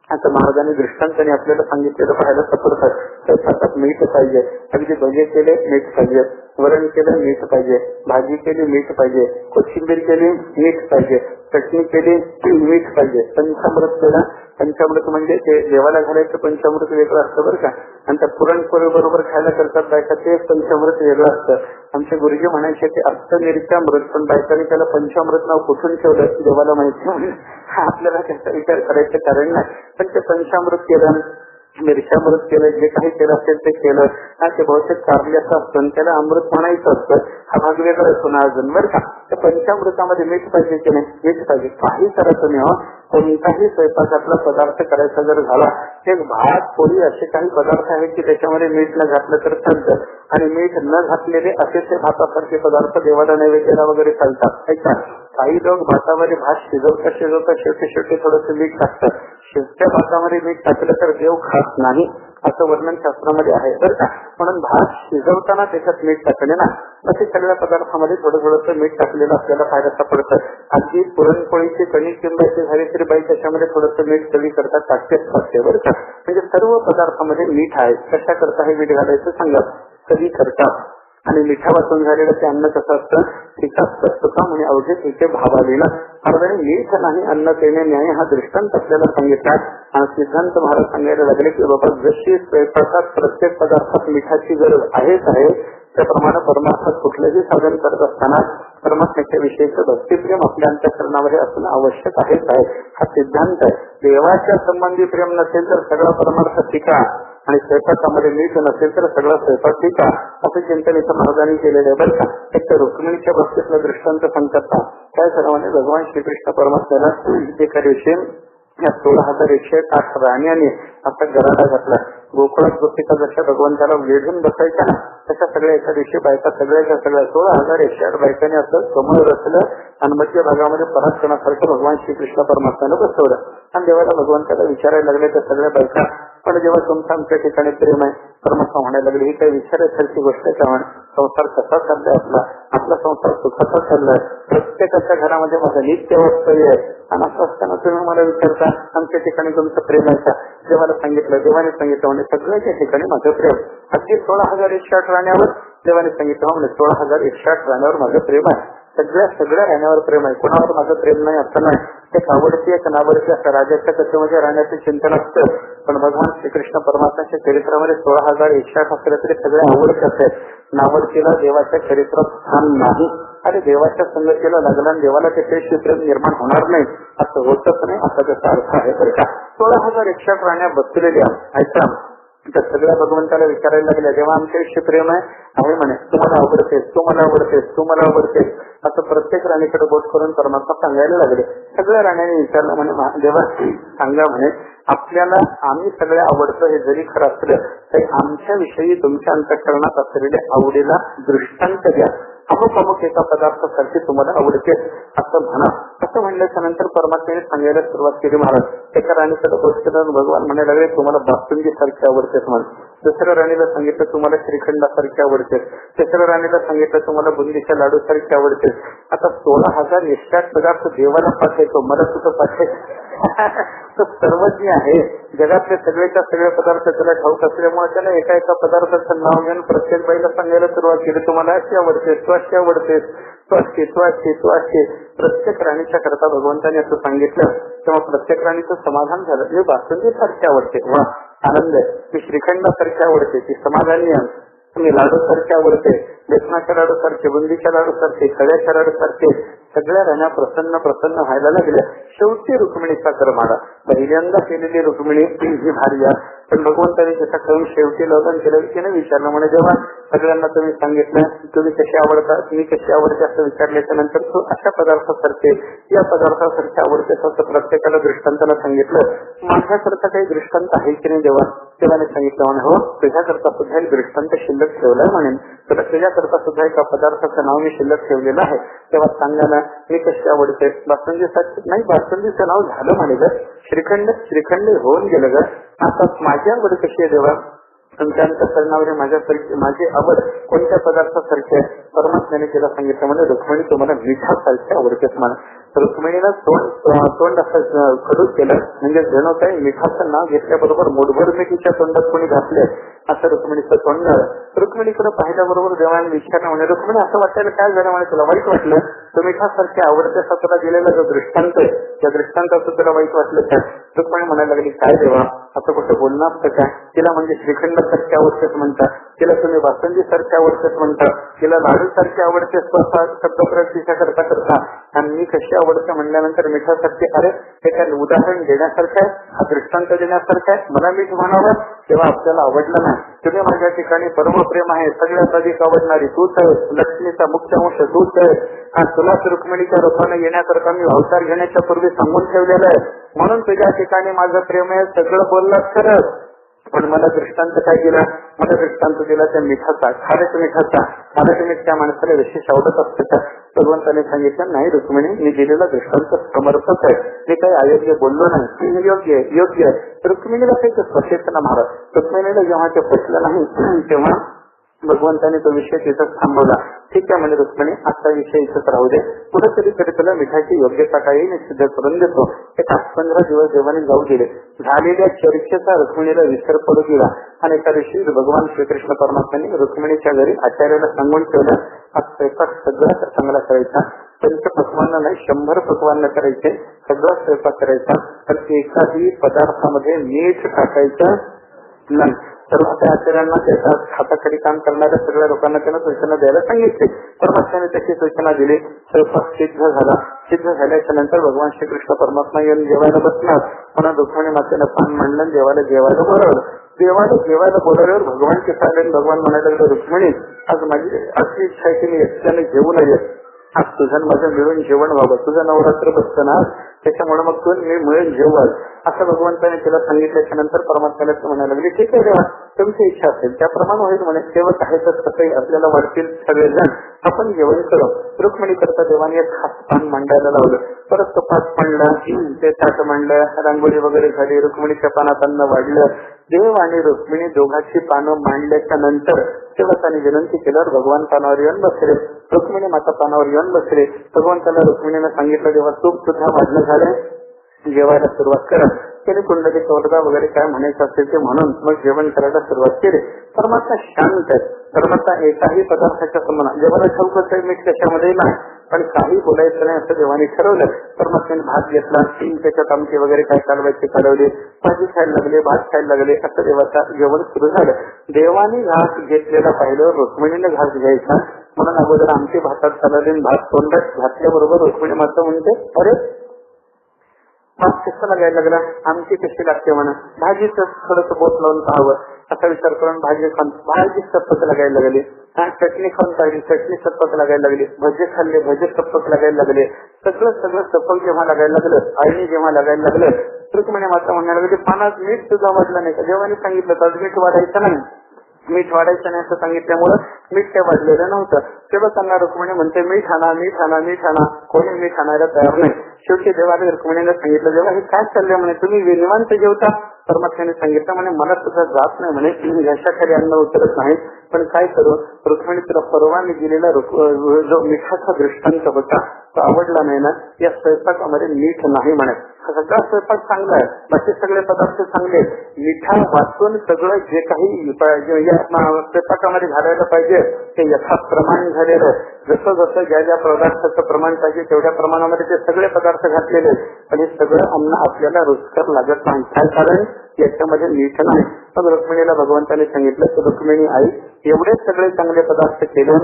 असं महाराजांनी दृष्टांताने आपल्याला सांगितलेलं पाहायला सापडतात. स्वयंपाकात मीठ पाहिजे, अगदी भजे केले मीठ पाहिजे, वरण केलं मीठ पाहिजे, भाजी केली मीठ पाहिजे, कोशिंबीर केली मीठ पाहिजे, चटणी केली मीठ पाहिजे, पंचामृत केला, पंचामृत म्हणजे ते देवाला घालायचं पंचामृत वेगळं असतं बरं का, आणि त्या पुरणपोळी बरोबर खायला करतात बायका ते पंचामृत वेगळं असतं. आमचे गुरुजी म्हणायचे ते असतं मिरच्यामृत, पण बायकांनी त्याला पंचामृत नाव कुठून ठेवलं देवाला माहिती, आपल्याला त्याचा विचार करायचं कारण नाही. पण ते पंचामृत केलं, मिरच्यामृत केलं, जे काही केलं असेल ते केलं, ते बहुतेक कारल्याचं असतं, त्याला अमृत म्हणायचं असतं, हा भाग वेगळा असतो ना अजून बरं का. त्या पंचामृतामध्ये मीठ पाहिजे की नाही, मीठ पाहिजे. काही करायचं नाही हो, कोणताही स्वयंपाकातला पदार्थ करायचा जर झाला, ते भात पोळी असे काही पदार्थ आहेत की त्याच्यामध्ये मीठ न घातलं तर चालतं, आणि मीठ न घातलेले असे ते भातासारखे पदार्थ देवाला नैवेद्याला वगैरे चालतात. ऐका, काही लोक भातामध्ये भात शिजवता शेवटी थोडंसं मीठ टाकतात. शिजत्या भातामध्ये मीठ टाकलं तर देव खात नाही असं वर्णन शास्त्रामध्ये आहे बरं का. म्हणून भात शिजवताना त्याच्यात मीठ टाकले ना, असे सगळ्या पदार्थामध्ये थोडं मीठ टाकलेलं आपल्याला पाहायला सापडतं. अगदी पुरणपोळीची कणिक किंबाची झाली तरी बाई त्याच्यामध्ये थोडंसं मीठ कमी करतात, टाकते बरं का. म्हणजे सर्व पदार्थामध्ये मीठ आहे. कशा करता हे मीठ घालायचं सांगा, कधी करतात. आणि मिठा वाचून झालेलं ते अन्न कसं असतं, तिचाच तुका म्हणे अवघे तिथे भावालेला. महाराजांनी मीठ नाही अन्न देणे न्याय हा दृष्टांत आपल्याला सांगितला. आणि सिद्धांत महाराज सांगायला लागले की बाबा जशी स्वयंपाकात प्रत्येक पदार्थात मिठाची गरज आहेच आहे, त्याप्रमाणे परमार्थात कुठलंही साधन करत असताना परमात्म्याच्या विषयीचं भक्तिप्रेम आपल्या अंतःकरणामध्ये असणं आवश्यक आहेच आहे. हा सिद्धांत आहे. देवाच्या संबंधी प्रेम नसेल तर सगळा परमार्थ टीका, आणि स्वयंपाकामध्ये मीठ नसेल तर सगळा स्वयंपाक टीका, असं चिंतन इथं महाराजांनी केलेलं आहे बरं का. एक तर रुक्मिणीच्या बाबतीतला दृष्टांत सांगतात. काय सर्वांनी भगवान श्रीकृष्ण परमात्म्याला एका दिवशी या 16,108 राण्यांनी आता गराडा घातला. गोकुळात गोपिका जशा भगवंताला वेढून बसायच्या ना, तशा सगळ्या एका दिवशी बायका सगळ्या 16,108 बायकांनी असं कमळ रचलं आणि मध्य भागामध्ये पराक्रमासारखं भगवान श्रीकृष्ण परमात्म्यानं बसवलं. आणि देवाला भगवंताला विचारायला लागले त्या सगळ्या बायका, पण जेव्हा तुमचं आमच्या ठिकाणी प्रेम आहे, परमात्मा म्हणायला लागले ही काही विचारायसारखी गोष्ट आहे का, संसार कसा चाललाय आपला संसार सुखाचा चाललाय, प्रत्येकाच्या घरामध्ये माझा नित्य वास्तव्य आहे, आणि असं असताना तुम्ही मला विचारता आमच्या ठिकाणी तुमचं प्रेम आहे का. देवाने सांगितलं म्हणजे सगळ्याच्या ठिकाणी माझं प्रेम. अगदी 16,108 राण्यावर देवाने सांगितलं म्हणजे 16,108 राण्यावर माझं प्रेम आहे. सगळ्या राण्यावर प्रेम आहे, कोणावर माझं प्रेम नाही असं नाही. एक आवडती एक नावडती असं राजाच्या कथेमध्ये राहण्याचं चिंतन असतं, पण भगवान श्रीकृष्ण परमात्म्याच्या चरित्रामध्ये 16,108 असलं तरी सगळे आवडत असते. नावडतीला देवाच्या चरित्रात स्थान नाही. अरे देवाच्या संगतीला लागला आणि देवाला त्याच्याशी प्रेम निर्माण होणार नाही असं होतच नाही, असा त्याचा अर्थ आहे बरं का. 16,108 राण्या बसलेल्या ऐका, तर सगळ्या भगवंताला विचारायला लागल्या, जेव्हा आमच्याविषयी प्रेम आहे म्हणे, तुम्हाला आवडतेस, तू मला आवडतेस, तू मला आवडतेस, असं प्रत्येक राणीकडे बोट करून परमात्मा सांगायला लागले. सगळ्या राण्यांनी विचारलं म्हणे देवा सांगा म्हणे, आपल्याला आम्ही सगळे आवडतो हे जरी खरं असलं तरी आमच्या विषयी तुमच्या अंतःकरणात असलेल्या आवडीला दृष्टांत द्या. अमुक एका पदार्थासारखी तुम्हाला आवडते असं म्हणा. असं म्हणल्याच्या नंतर परमात्म्याने सांगायला सुरुवात केली. महाराज एका राणीकडे गोष्ट भगवान म्हणायला लागले तुम्हाला बासुंदी सारखी आवडतेस म्हण. दुसऱ्या राणीला सांगितलं तुम्हाला श्रीखंडासारखी आवडतेस. तिसऱ्या राणीला सांगितलं तुम्हाला बुंदीच्या लाडू सारखी आवडतेस. आता 16,108 पदार्थ देवाला पाठवायचो, मला कुठं पाठवायचं. तो सर्वज्ञ आहे, जगातले सगळेच्या सगळे पदार्थ त्याला ठाऊक असल्यामुळे त्याला एका पदार्थाचं नाव घेऊन प्रत्येक बाईला सांगायला सुरुवात केली, तुम्हाला अशी आवडतेस, तू अशी आवडतेस, तू अशी. प्रत्येक राणीच्या करता भगवंताने असं सांगितलं तेव्हा प्रत्येक राणीचं समाधान झालं. मी बासुंदी सारखी आवडते, वा आनंद आहे. मी श्रीखंडासारखी आवडते, ती समाधानी आहे. मी लाडू सारखे आवडते, बेसनाच्या लाडू सारखे, बुंदीच्या लाडू सारखे, खड्याच्या लाडू सारखे. सगळ्या राण्या प्रसन्न व्हायला लागल्या. शेवटी रुक्मिणीचा क्रमाडा, पहिल्यांदा केलेली रुक्मिणी ही भार्या, पण भगवंताने त्याचा क्रम शेवटी लग्न केलं. तिने विचारलं म्हणे जेव्हा सगळ्यांना तुम्ही सांगितलं तुम्ही कशी आवडतात मी कशी आवडते असं विचारल्याच्या नंतर तू अशा पदार्थासारखे या पदार्थासारखे आवडते असं प्रत्येकाला दृष्टांताला सांगितलं. माझ्याकरता काही दृष्टांत आहे की नाही देवा? देवाने सांगितलं म्हणे हो तुझ्याकरता सुद्धा एक दृष्टांत शिल्लक ठेवलाय म्हणेन तुला तुझ्याकरता सुद्धा एका पदार्थाचं नाव मी शिल्लक ठेवलेलं आहे. तेव्हा सांगा ना मी कशी आवडते? बासुंदीसाठी नाही बासुंदीचं नाव झालं म्हणे ग श्रीखंड होऊन गेलं ग. आता माझी आवड कशी आहे देवा? तुमच्या अंतःकरणावर माझी आवड कोणत्या पदार्थासारखी आहे? परमात्म्याने तिला सांगितलं म्हणजे रुक्मिणी तुम्हाला मिठासारखी आवडतेच म्हणा. रुक्मिणीला तोंड असं खडूस केलं म्हणजे जणू काही मिठाचं नाव घेतल्याबरोबर मुठभर मिठीच्या तोंडात कोणी घातले असं रुक्मिणीचं तोंड. रुक्मिणीकडे पाहिल्याबरोबर देवाने विचारलं म्हणजे रुक्मिणी असं वाटायला काय झालं म्हणे तुला वाईट वाटलं? तो मिठासारखे आवडते असा तुला दिलेला जो दृष्टांत आहे त्या दृष्टांताचं तुला वाईट वाटलं का? रुक्मिणी म्हणायला लागली काय देवा असं कुठं बोलणार असतं का? तिला म्हणजे श्रीखंड सारखे आवडतेच म्हणतात तिला तुम्ही बासुंदी सारखे आवडतेच म्हणतात तिला लाडू सारखे आवडते शब्दप्रयोग तिच्याकरता करता आणि मी कशी आवडते म्हणल्यानंतर मिठासारखे अरे हे काय उदाहरण देण्यासारखं आहे? हा दृष्टांत देण्यासारखं आहे? मला मीठ म्हणावं तेव्हा आपल्याला आवडलं नाही. तुम्ही माझ्या ठिकाणी परमप्रेम आहे सगळ्यात अधिक आवडणारी तूच आहे लक्ष्मीचा मुख्य अंश तूच आहे आणि तुलाच रुक्मिणीच्या रूपाने येण्याकरता मी अवतार घेण्याच्या पूर्वी सांगून ठेवलेलं आहे म्हणून तुझ्या ठिकाणी माझं प्रेम आहे सगळं बोललात खरंच. पण मला दृष्टांत काय दिला? मला दृष्टांत दिला त्या मिठाचा खारट मीठ त्या माणसाला विशेष आवडत असतं का? भगवंताने सांगितलं नाही रुक्मिणी मी दिलेला दृष्टांत समर्पक आहे मी काही अयोग्य बोललो नाही योग्य आहे. रुक्मिणीला काही स्पर्शेच ना महाराज. रुक्मिणीला जेव्हा ते पटलं नाही तेव्हा भगवंताने तो विषय तिथंच थांबवला. ठीक आहे म्हणजे रुक्मिणी आजचा विषय इथंच राहू दे कुठेतरी तरी तुला मिठाची योग्यता काही सिद्ध करून देतो. ते 15 दिवस देवाने जाऊ दिले. झालेल्या चर्चेचा रुक्मिणीला विसर पडू दिला आणि एका दिवशी भगवान श्रीकृष्ण परमात्म्याने रुक्मिणीच्या घरी आचार्याला सांगून ठेवलं आज स्वयंपाक सगळा चांगला करायचा 5 पक्वांना नाही 100 पक्वांना करायचे सगळा स्वयंपाक करायचा तर एकाही पदार्थामध्ये मीठ टाकायचं नाही. सर्व त्या आचार्यांना त्याच्या हाताखाली काम करणाऱ्या सगळ्या लोकांना त्यांना सूचना द्यायला सांगितले. परमात्म्याने त्याची सूचना दिली. स्वयंपाक सिद्ध झाल्याच्या नंतर भगवान श्रीकृष्ण परमात्मा येऊन जेवायला बसणार पुन्हा रुक्मिणी मातेनं पान मांडलं देवाला जेवायला बोलवल्यावर भगवान के साले भगवान म्हणायला लागले रुक्मिणी आज माझी अशी इच्छा आहे की मी एकट्याने जेवू नये आज तुझं माझं मिळून जेवण व्हावं तुझं नवरात्र बसतं ना त्याच्यामुळे मग तू मी मिळून जेवल असं भगवंताने तिला सांगितल्याच्या नंतर परमात्म्याला म्हणायला लागली ठीक आहे देवा तुमची इच्छा असेल त्याप्रमाणे होईल म्हणे. सेवक आहे तर कसंही आपल्याला वाटतील सगळेजण आपण जेवण करू. रुक्मिणी करता देवाने एक खास पान मांडायला लावलं परत तो पाच मांडला ते ताट मांडलं रांगोळी वगैरे झाली रुक्मिणीच्या पानात अन्न वाढलं. देव आणि रुक्मिणी दोघांची पानं मांडल्याच्या नंतर सेवकाने विनंती केल्यावर भगवान पानावर येऊन बसले. रुक्मिणी माता पानावर येऊन बसले. भगवंताला रुक्मिणीने सांगितलं देवा तूप सुद्धा वाढलं झालं जेवायला सुरुवात करा. त्याने कुंडली चौरदा वगैरे काय म्हणायचं असेल ते म्हणून मग जेवण करायला सुरुवात केली. परमात्मा शांत आहे. परमात्मा एकाही पदार्थाच्या संबंध जेव्हा ठाऊकच आहे मीठ त्याच्यामध्ये नाही पण काही बोलायचं नाही असं देवाने ठरवलं. परमात्म्याने भात घेतला त्याच्यात आमची वगैरे काय कालवायचे कालवले भाजी खायला लागले भात खायला लागले असं देवाचं जेवण सुरू झालं. देवाने घास घेतलेला पाहिलं रुक्मिणीने घास घ्यायचा म्हणून अगोदर आमची भातात चालवले भात तोंडात घातल्याबरोबर रुक्मिणी माता म्हणते अरे भात कसा लागायला लागला आमची कशी लागते म्हणा भाजीच थोडस बोट लावून पाहावं असा विचार करून भाजी सपक लागायला लागली. चटणी खाऊन पाहिली चटणी सपक लागायला लागली. भजे खाल्ले भजे सपक लागायला लागले. सगळं सपक जेव्हा लागायला लागलं आईने जेव्हा लागायला लागलं रुक्मिणी माता म्हणायला लागली पानात मीठ सुद्धा वाढलं नाही का? देवाने सांगितलं तर मीठ वाढायचं नाही मीठ वाढायचं नाही असं सांगितल्यामुळं मीठ काय वाढलेलं नव्हतं. तेव्हा त्यांना रुक्मिणी म्हणते मीठ आणा कोणी मीठ आणायला तयार नाही. शेवटी देवाने रुक्मिणीला सांगितलं जेव्हा हे काय चाललंय म्हणे तुम्ही निवांत जेवता. परमात्म्याने सांगितलं म्हणे मला सुद्धा जात नाही म्हणे घशाखाली अन्न उतरत नाही पण काय करू रुक्मिणी तुला परवाने दिलेला जो मिठाचा दृष्टांत होता तो आवडला नाही ना या स्वयंपाकामध्ये मीठ नाही म्हणे. सगळा स्वयंपाक चांगला आहे बाकी सगळे पदार्थ चांगले मिठा वाचून सगळं जे काही स्वयंपाकामध्ये घालायला पाहिजे ते यथाप्रमाणे झालेलं जसं ज्या पदार्थाचं प्रमाण पाहिजे तेवढ्या प्रमाणामध्ये ते सगळे पदार्थ घातलेले पण हे सगळं अन्न आपल्याला रुचकर लागत नाही. काय कारण याच्यामध्ये मीठ नाही. मग रुक्मिणीला भगवंताने सांगितलं की रुक्मिणी आई एवढे सगळे चांगले पदार्थ केले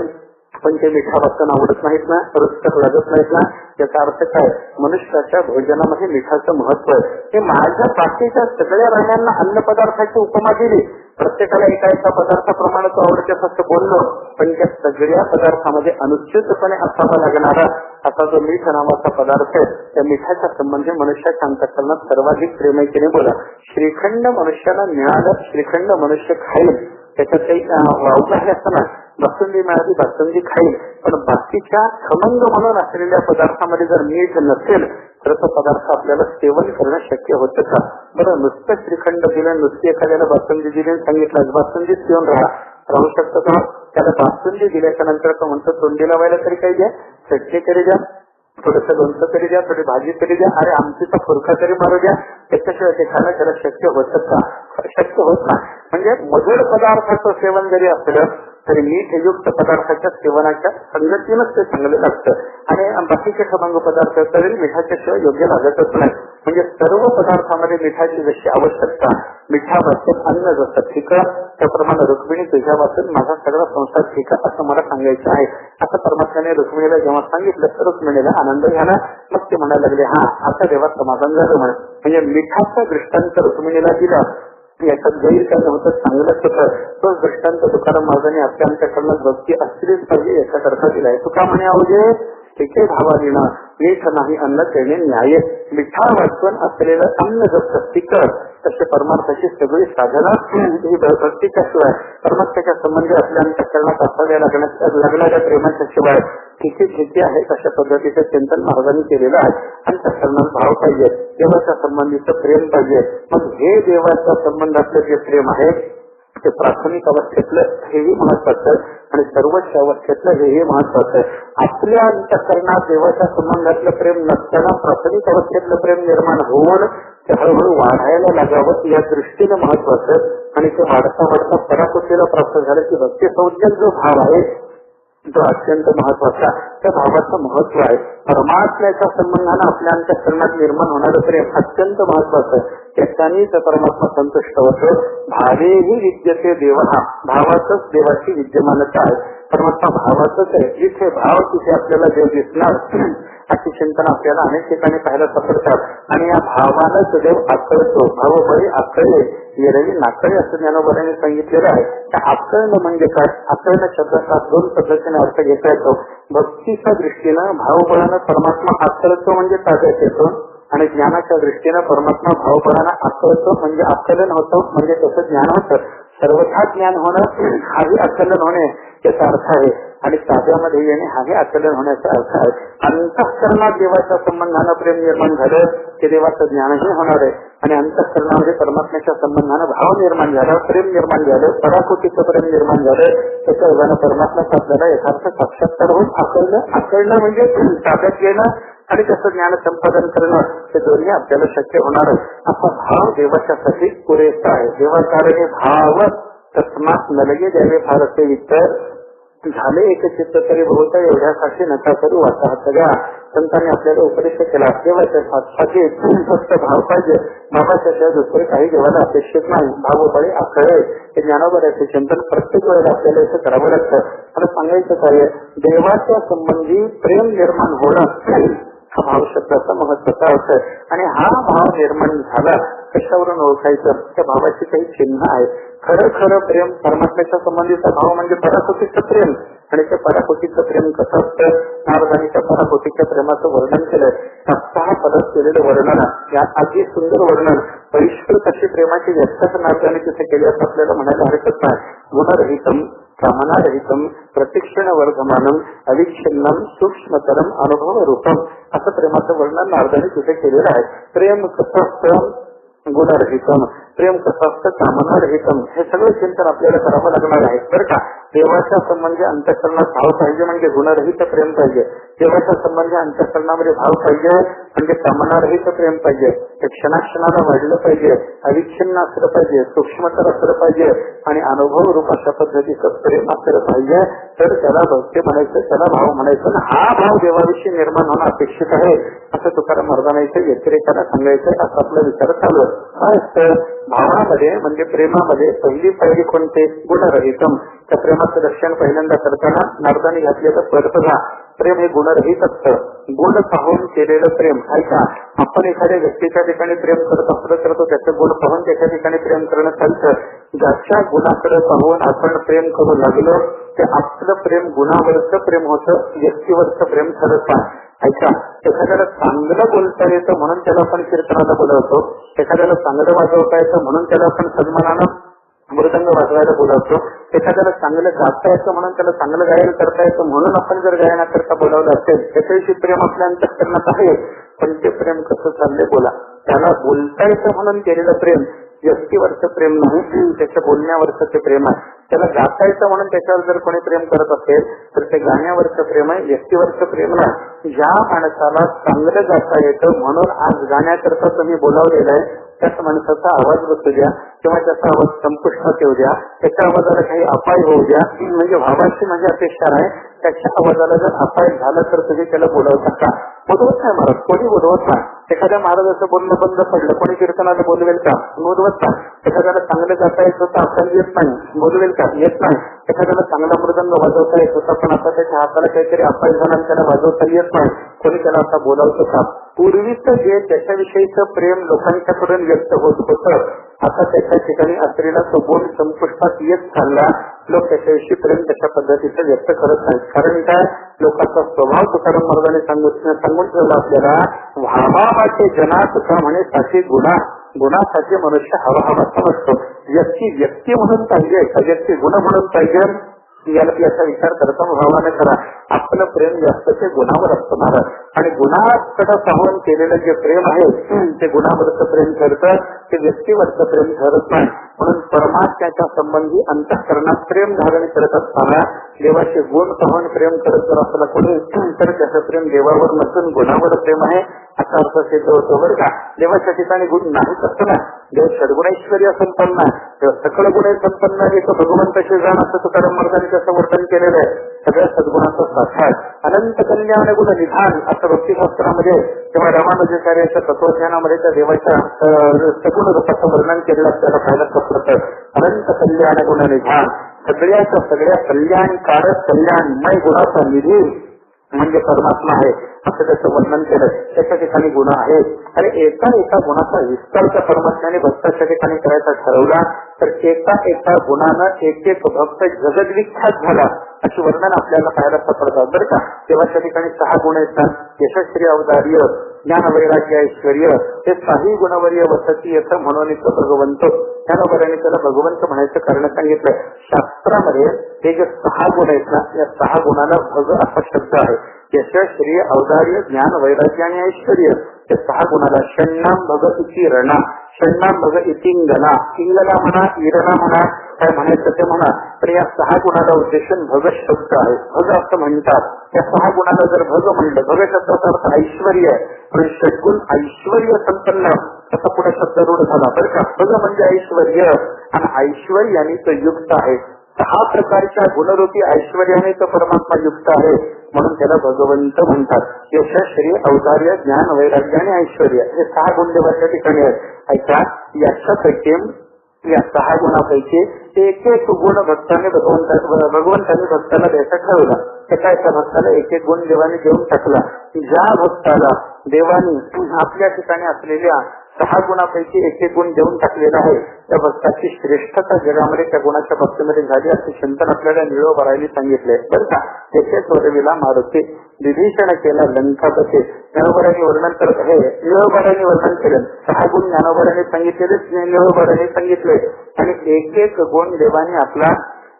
पण ते मिठा वाचन आवडत नाहीत ना रुचकर लागत नाहीत ना याचा अर्थ काय मनुष्याच्या भोजनामध्ये मिठाचं महत्व आहे. हे माझ्या बाकीच्या सगळ्या राण्यांना अन्न पदार्थाची उपमा दिली प्रत्येकाला एका पदार्थाप्रमाणे तो आवडतेच असं बोललो, पण त्या सगळ्या पदार्थामध्ये अनुचितपणे असावा लागणारा असा जो मीठ नावाचा पदार्थ आहे, त्या मिठाच्या संबंधी मनुष्याच्या अंतःकरणात सर्वाधिक प्रेमाने बोला. श्रीखंड मनुष्याला मिळालं, श्रीखंड मनुष्य खाईल, त्याच्यात काही वावलं आहे असं ना, बासुंदी मिळाली बासुंदी खाईल, पण बाकीच्या खमंग म्हणून असलेल्या पदार्थामध्ये जर मीठ नसेल तर तो पदार्थ आपल्याला सेवन करणं शक्य होतं का? बरं, नुसतं श्रीखंड दिलं, नुसती एखाद्याला बासुंदी दिली सांगितलं बासुंदीच पिऊन राहू शकतो का? त्याला बासुंदी दिल्याच्या नंतर तो म्हणतो तोंडी लावायला तरी काही द्या, चटणी तरी द्या, थोडस लोणचं तरी द्या, थोडी भाजी तरी द्या, अरे आमचीचा फुरका तरी मारू द्या, त्याच्याशिवाय ते खाणं त्याला शक्य होतं का? शक्य होत नाही. म्हणजे मधुर पदार्थाचं सेवन जरी असलं तरी मीठयुक्त पदार्थाच्या सेवनाच्या संगतीनंच ते चांगलं लागतं. आणि बाकीचे खमंग पदार्थ तरी मिठाच्या शिवाय योग्य लागतच नाही. म्हणजे सर्व पदार्थामध्ये मिठाची जशी आवश्यकता, मिठापासून अन्न जसं फिकं, त्याप्रमाणे रुक्मिणी तुझ्यापासून माझा सगळा संसार फिका असं मला सांगायचं आहे. असं परमात्म्याने रुक्मिणीला जेव्हा सांगितलं तर रुक्मिणीला आनंद झाला. मग ते म्हणायला लागले, हा आता देवा समाधान झालं म्हणे. म्हणजे मिठाचा दृष्टांत रुक्मिणीला दिला, याच्यात गैर काय नव्हतं, चांगलंच होतं. तोच दृष्टांत तुकाराम महाराजांनी अत्यंतकरणात भक्ती असलीच पाहिजे याच्याकरता दिलाय. तुका म्हणे अवघे तिथे भावा देणं, मीठ नाही अन्न तेने न्याय. मिठा वाचून असलेलं अन्न जसं तिखट तसे परमार्थाची सगळी साधना ही भक्तीच्या शिवाय, परमार्थाच्या संबंधी आपल्या अंतःकरणात असाव्या लागणाऱ्या प्रेमाच्या शिवाय किती भीती आहे अशा पद्धतीचं चिंतन महाराजांनी केलेलं आहे. अंतःकरणात भाव पाहिजे, देवाच्या संबंधीचं प्रेम पाहिजे. मग हे देवाच्या संबंधातलं जे प्रेम आहे ते प्राथमिक अवस्थेतलं हेही महत्वाचं आणि सर्वोच्च अवस्थेतलं हेही महत्वाचं आहे. आपल्या अंतःकरणात देवाच्या संबंधातलं प्रेम नसताना प्राथमिक अवस्थेतलं प्रेम निर्माण होऊन ते हळूहळू वाढायला लागावं या दृष्टीनं महत्वाचं. आणि ते वाढता वाढता पराकोटीला प्राप्त झालं की भक्ती संज्ञक जो भाव आहे तो अत्यंत महत्वाचा. त्या भावाचं महत्व आहे. परमात्म्याच्या संबंधानं आपल्या अंतःकरणात निर्माण होणारं प्रेम अत्यंत महत्वाचं आहे. त्याच्याने परमात्मा संतुष्ट होतो. भावेही विद्यते देव, भावातच देवाची विद्यमानता आहे. परमात्मा भावातच आहे. जिथे भाव तिथे आपल्याला देव दिसणार अशी चिंतन आपल्याला अनेक ठिकाणी पाहायला सापडतात. आणि या भावालाच देव आकळतो. भावबळी आकळले येरवी नाकळे असं ज्ञानोबाने सांगितलेलं आहे. त्या आकळणं म्हणजे काय? आकळणं शब्दाचा दोन पद्धतीने अर्थ घेता येतो. भक्तीच्या दृष्टीनं भावबळानं परमात्मा आकळतो म्हणजे ताब्यात येतो, आणि ज्ञानाच्या दृष्टीनं परमात्मा भावबळानं आकळतो म्हणजे आकलन होतं, म्हणजे त्याचं ज्ञान होतं. सर्वथा ज्ञान होणं हाही आकलन होणे याचा अर्थ आहे, आणि ताब्यामध्ये येणे हाही आकलन होण्याचा अर्थ आहे. अंतःकरणात देवाच्या संबंधानं प्रेम निर्माण झालं की देवाचं ज्ञानही होणार आहे, आणि अंतःकरणामध्ये परमात्म्याच्या संबंधानं भाव निर्माण झाला, प्रेम निर्माण झालं, पराकोटीचं प्रेम निर्माण झालं. त्याच्या योगानं परमात्म्याचा आपल्याला यथार्थ साक्षात्कार होऊन आकळणं म्हणजे ताब्यात घेणं आणि त्याचं ज्ञान संपादन करणं, हे दोन्ही आपल्याला शक्य होणार आहे. असा भाव देवाच्यासाठी पुरेसा आहे. देवाकारणे भाव तस्मात नलगे द्यावे फारसे विचार झाले एक चित्त तरी बहुत, एवढ्यासाठी नका करू वाचा सगळ्या. संतांनी आपल्याला उपदेश केला, देवाच्या साठी फक्त भाव पाहिजे, भावाच्या शिवाय दुसरे काही देवाला अपेक्षित नाही. भावबळे आकळे हे ज्ञानोबऱ्याचे चिंतन प्रत्येक वेळेला आपल्याला इथं करावं लागतं. आणि सांगायचं काय, देवाच्या संबंधी प्रेम निर्माण होणं हा भाव शब्दाचा महत्वाचा अर्थ आहे. आणि हा भाव निर्माण झाला कशावरून ओळखायचं? त्या भावाची काही चिन्ह आहे. खरं प्रेम परमात्म्याच्या संबंधीचा भाव म्हणजे पराकोटीचं प्रेम. आणि त्या पराकोटीचं प्रेम कसं असतं? महाराजांनी त्या पराकोटीच्या प्रेमाचं वर्णन केलंय. 6 पदात केलेलं वर्णन, या अति सुंदर वर्णन, परिष्कृत अशी प्रेमाची व्याख्या महाराजांनी तिथे केली असं आपल्याला म्हणायला हरकत नाही. गुणरहितम कामनारहितम प्रतिक्षण वर्धमानम अविच्छिन्नम सूक्ष्मतरम अनुभव रूपम असं प्रेमाचं वर्णन महाराजांनी तिथे केलेलं आहे. प्रेम कसं असतं? गुणरहितम. प्रेम कसं असतं? कामनारहितम. हे सगळं चिंतन आपल्याला करावं लागणार आहे बरं का. देवाच्या संबंधी अंतःकरणात भाव पाहिजे म्हणजे गुणरहित प्रेम पाहिजे. देवाच्या संबंधी अंतःकरणामध्ये भाव पाहिजे म्हणजे कामनारहित प्रेम पाहिजे. ते क्षणाक्षणाला वाढलं पाहिजे, अविच्छिन्न असलं पाहिजे, सूक्ष्मतर असलं पाहिजे, आणि अनुभव रूप अशा पद्धतीचं प्रेम असलं पाहिजे. तर त्याला भक्ती म्हणायचं, त्याला भाव म्हणायचं. हा भाव देवाविषयी निर्माण होणं अपेक्षित आहे असं तुकाराम महाराजांना इथे व्यतिरेकाला सांगायचं असं आपला विचार चालू आहे. काय असतं? भावामध्ये म्हणजे प्रेमामध्ये पहिली पायरी कोणते? गुणरहितम. त्या प्रेमाचं रक्षण पहिल्यांदा करताना नारदांनी घातलेलं पद बघा. प्रेम हे गुणरहित असतं. गुण पाहून केलेलं प्रेम. ऐका, आपण एखाद्या व्यक्तीच्या ठिकाणी प्रेम करत असलं तर तो त्याचं गुण पाहून त्याच्या ठिकाणी प्रेम करणं चालतं. ज्याच्या गुणाकडे पाहून आपण प्रेम करू लागलो ते आपलं प्रेम गुणावरचं प्रेम होतं, व्यक्तीवरचं प्रेम ठरत नाही. ऐका, एखाद्याला चांगलं बोलता येतं म्हणून त्याला आपण कीर्तनाला बोलवतो, एखाद्याला चांगलं वाजवता येतं म्हणून त्याला आपण सन्मानानं मृदंग वाजवायला बोलावतो, एखाद्याला चांगलं गाता येतं म्हणून त्याला चांगलं गायन करता येतं म्हणून आपण जर गायनाकरता बोलावलं असेल, त्याच्याविषयी प्रेम आपल्या अंतःकरणात आहे. पण ते प्रेम कसं चाललंय बोला. त्याला बोलता येतं म्हणून केलेलं प्रेम व्यक्तीवरचं प्रेम नाही, त्याच्या बोलण्यावरचं ते प्रेम आहे. त्याला गाता येतं म्हणून त्याच्यावर जर कोणी प्रेम करत असेल तर ते गाण्यावरचं प्रेम आहे, व्यक्तीवरचं प्रेम नाही. ज्या माणसाला चांगलं गाता येतं म्हणून आज गाण्याकरता तुम्ही बोलावलेलं आहे, त्याच माणसाचा आवाज बसू द्या किंवा त्याचा आवाज संपुष्टात येऊ द्या, त्याच्या आवाजाला काही अपाय होऊ द्या, म्हणजे भावाची माझी अपेक्षा आहे त्याच्या आवाजाला जर अपाय झाला तर तुम्ही त्याला बोलवता का? बोलवत नाही महाराज, कोणी बोलवत नाही. एखाद्या महाराजाचं बोलणं बंद पडलं, कोणी कीर्तनाला बोलवेल का? बोलवत नाही. एखाद्याला चांगलं गाता येत होतं आपण येत नाही, बोलवेल का? येत नाही. एखाद्याला चांगला मृदंग वाजवता येत होता पण आता त्याच्या हाताला काहीतरी अपाय झाला आणि त्याला वाजवता येत नाही, कोणी त्याला आता बोलावतं का? पूर्वीच जे त्याच्याविषयीचं प्रेम लोकांच्याकडून व्यक्त होत होतं, आता त्याच्या ठिकाणी असलेला तो बोल संपुष्टात येत चालला. लोक त्याच्याविषयी प्रेम तशा पद्धतीचं व्यक्त करत नाहीत. कारण काय, लोकांचा स्वभाव तुकाराम महाराजांनी सांगून ठेवला आपल्याला, व्हावा वाटे जना तुका म्हणे साठी गुन्हा, गुणासाठी मनुष्य हवा हवाचा नसतो. व्यक्ती म्हणून पाहिजे, व्यक्ती गुण म्हणून पाहिजे, याचा विचार करता भावाने करा. आपलं प्रेम जास्त ते गुणावर असतं महाराज, आणि गुणाकडे पाहून केलेलं जे प्रेम आहे ते गुणावरचं प्रेम ठरतं, ते व्यक्तीवरचं प्रेम ठरत नाही. म्हणून परमात्म्याच्या संबंधी अंतःकरणात प्रेम धारण करत असताना देवाचे गुण पाहून प्रेम करत जर असला कोणी तर त्याचं प्रेम देवावर नसून गुणावर प्रेम आहे असा अर्थ सिद्ध होतो. बरं का, देवाच्या ठिकाणी गुण नाहीच असतं ना. देव षडगुणैश्वर्य संपन्न आहे, तेव्हा सकळ गुण संपन्न आहे, तो भगवंताशी जाण असं तुकाराम महाराजांनी त्याचं वर्णन केलेलं आहे. सगळ्या सद्गुणाचा साठा आहे. अनंत कल्याण गुण निधान असं भक्तिशास्त्रामध्ये किंवा रामानुजाचार्याच्या तत्वज्ञानामध्ये त्या देवाच्या सगुण रूपाचं वर्णन केलेलं आपल्याला पाहायला सापडतं. अनंत कल्याण गुण निधान, सगळ्याच्या सगळ्या कल्याणकारक कल्याणमय गुणाचा निधी म्हणजे परमात्मा आहे असं त्याचं वर्णन केलं. त्याच्या ठिकाणी गुण आहेत, आणि एका गुणाचा विस्तार त्या परमात्म्याने भक्ताच्या ठिकाणी करायचा ठरवला तर एका गुणानं एक भक्त जगद्विख्यात झाला अशी वर्णन आपल्याला पाहायला सापडतात. बरं का, देवाच्या ठिकाणी 6 गुण येतात, यशस्वी अवतार्य, ज्ञान वैराग्य ऐश्वर्य, हे 6 गुणवर्य वसती येतं म्हणून इथं भगवंत. त्यानंतर त्याला भगवंत म्हणायचं कारण सांगितलं. शास्त्रामध्ये हे जे 6 गुण आहेत ना, या 6 गुणाला भग असा शब्द आहे. यश, श्री, औदार्य, ज्ञान, वैराग्य आणि ऐश्वर्य, या 6 गुणाला षण्णाम भग इति रणा, षण्णाम भग इति इंगना, इंगना म्हणा, इरणा म्हणा, काय म्हणायचं ते म्हणा, पण या 6 गुणाला उद्देशून भग शब्द आहे. भग असं म्हणतात. या 6 गुणाला जर भग म्हणलं, भग शब्दाचा अर्थ ऐश्वर्य आहे, पण षड्गुण ऐश्वर्य संपन्न असा पुढे शब्द रूढ झाला. बरं का, भग म्हणजे ऐश्वर्य, आणि ऐश्वर्याने तो युक्त आहे. 6 प्रकारच्या गुणरूपी ऐश्वर्याने तो परमात्मा युक्त आहे म्हणून त्याला भगवंत म्हणतात. यश, श्री, औदार्य, ज्ञान, वैराग्य आणि ऐश्वर्य हे 6 गुण देवाच्या ठिकाणी आहेत. ऐका, याच्यापैकी या 6 गुणापैकी एक गुण भक्ताने भगवंताने भक्ताला द्यायचा ठरवला. एका भक्ताला एक गुण देवाने देऊन टाकला. ज्या भक्ताला देवाने आपल्या ठिकाणी असलेल्या 6 गुणापैकी एक गुण देऊन टाकलेला आहे त्या भक्ताची श्रेष्ठता जगामध्ये त्या गुणाच्या भक्तीमध्ये झाली असे चिंतन आपल्याला निळोबारांनी सांगितले. बरं का, त्याचे स्वरविला मारुती विभीषण केला लंकापती, ज्ञानोबारांनी वर्णन करत आहे. निळोबारांनी वर्णन केलं. 6 गुण ज्ञानोबारांनी सांगितलेले, निळोबारांनी सांगितले, आणि एक गुण देवाने आपला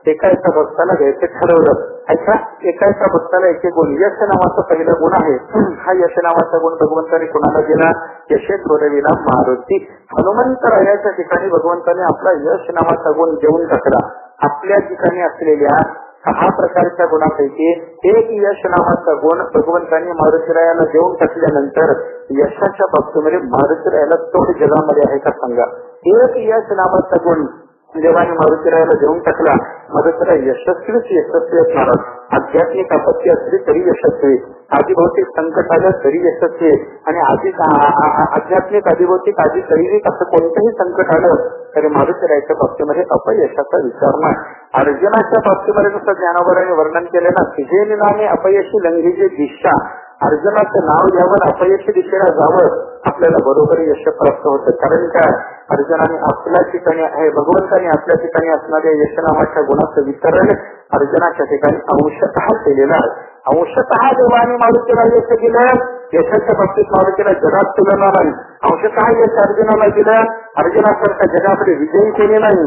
एका भक्ताला घ्यायचं ठरवलं. ऐका, एका भक्ताला एक गुण, यश नावाचा पहिला गुण आहे. हा यश नावाचा गुण भगवंताने कोणाला दिला? यशे थोरविला मारुती. हनुमंतरायाच्या ठिकाणी भगवंताने आपला यश नावाचा गुण देऊन टाकला. आपल्या ठिकाणी असलेल्या 6 प्रकारच्या गुणापैकी एक यश नावाचा गुण भगवंतांनी मारुतीरायाला देऊन टाकल्यानंतर यशाच्या बाबतीमध्ये मारुतीरायाला तोड जगामध्ये आहे का सांगा? एक यश नावाचा गुण देवाने मारुतीरायाला देऊन टाकला. मारुतीराय यशस्वी असणार. आध्यात्मिक आपत्ती असली तरी यशस्वी, आदिभौतिक संकट आलं तरी यशस्वी, आणि आध्यात्मिक आदिभौतिक आधी शारीरिक असं कोणतंही संकट आलं तरी मारुतीरायाच्या बाबतीमध्ये अपयशाचा विचार नाही. अर्जुनाच्या बाबतीमध्ये जसं ज्ञानोबारांनी वर्णन केलं ना, तिजे निनाने अपयशी लंघीची दिशा, अर्जुनाचं नाव घ्यावं, अपयश दिशेला जावं, आपल्याला बरोबर यश प्राप्त होतं. कारण काय, अर्जुनाने आपल्या ठिकाणी आहे, भगवंताने आपल्या ठिकाणी असणाऱ्या यश नावाच्या गुणाचं वितरण अर्जुनाच्या ठिकाणी अंशतः केलेलं आहे. अंशतः देवाने मारुतीला यश दिलं, यशाच्या बाबतीत मारुतीला जगात तुलना नाही. अंशतः यश अर्जुनाला दिलं, अर्जुनासारखा जगाकडे विजयी कोणी नाही.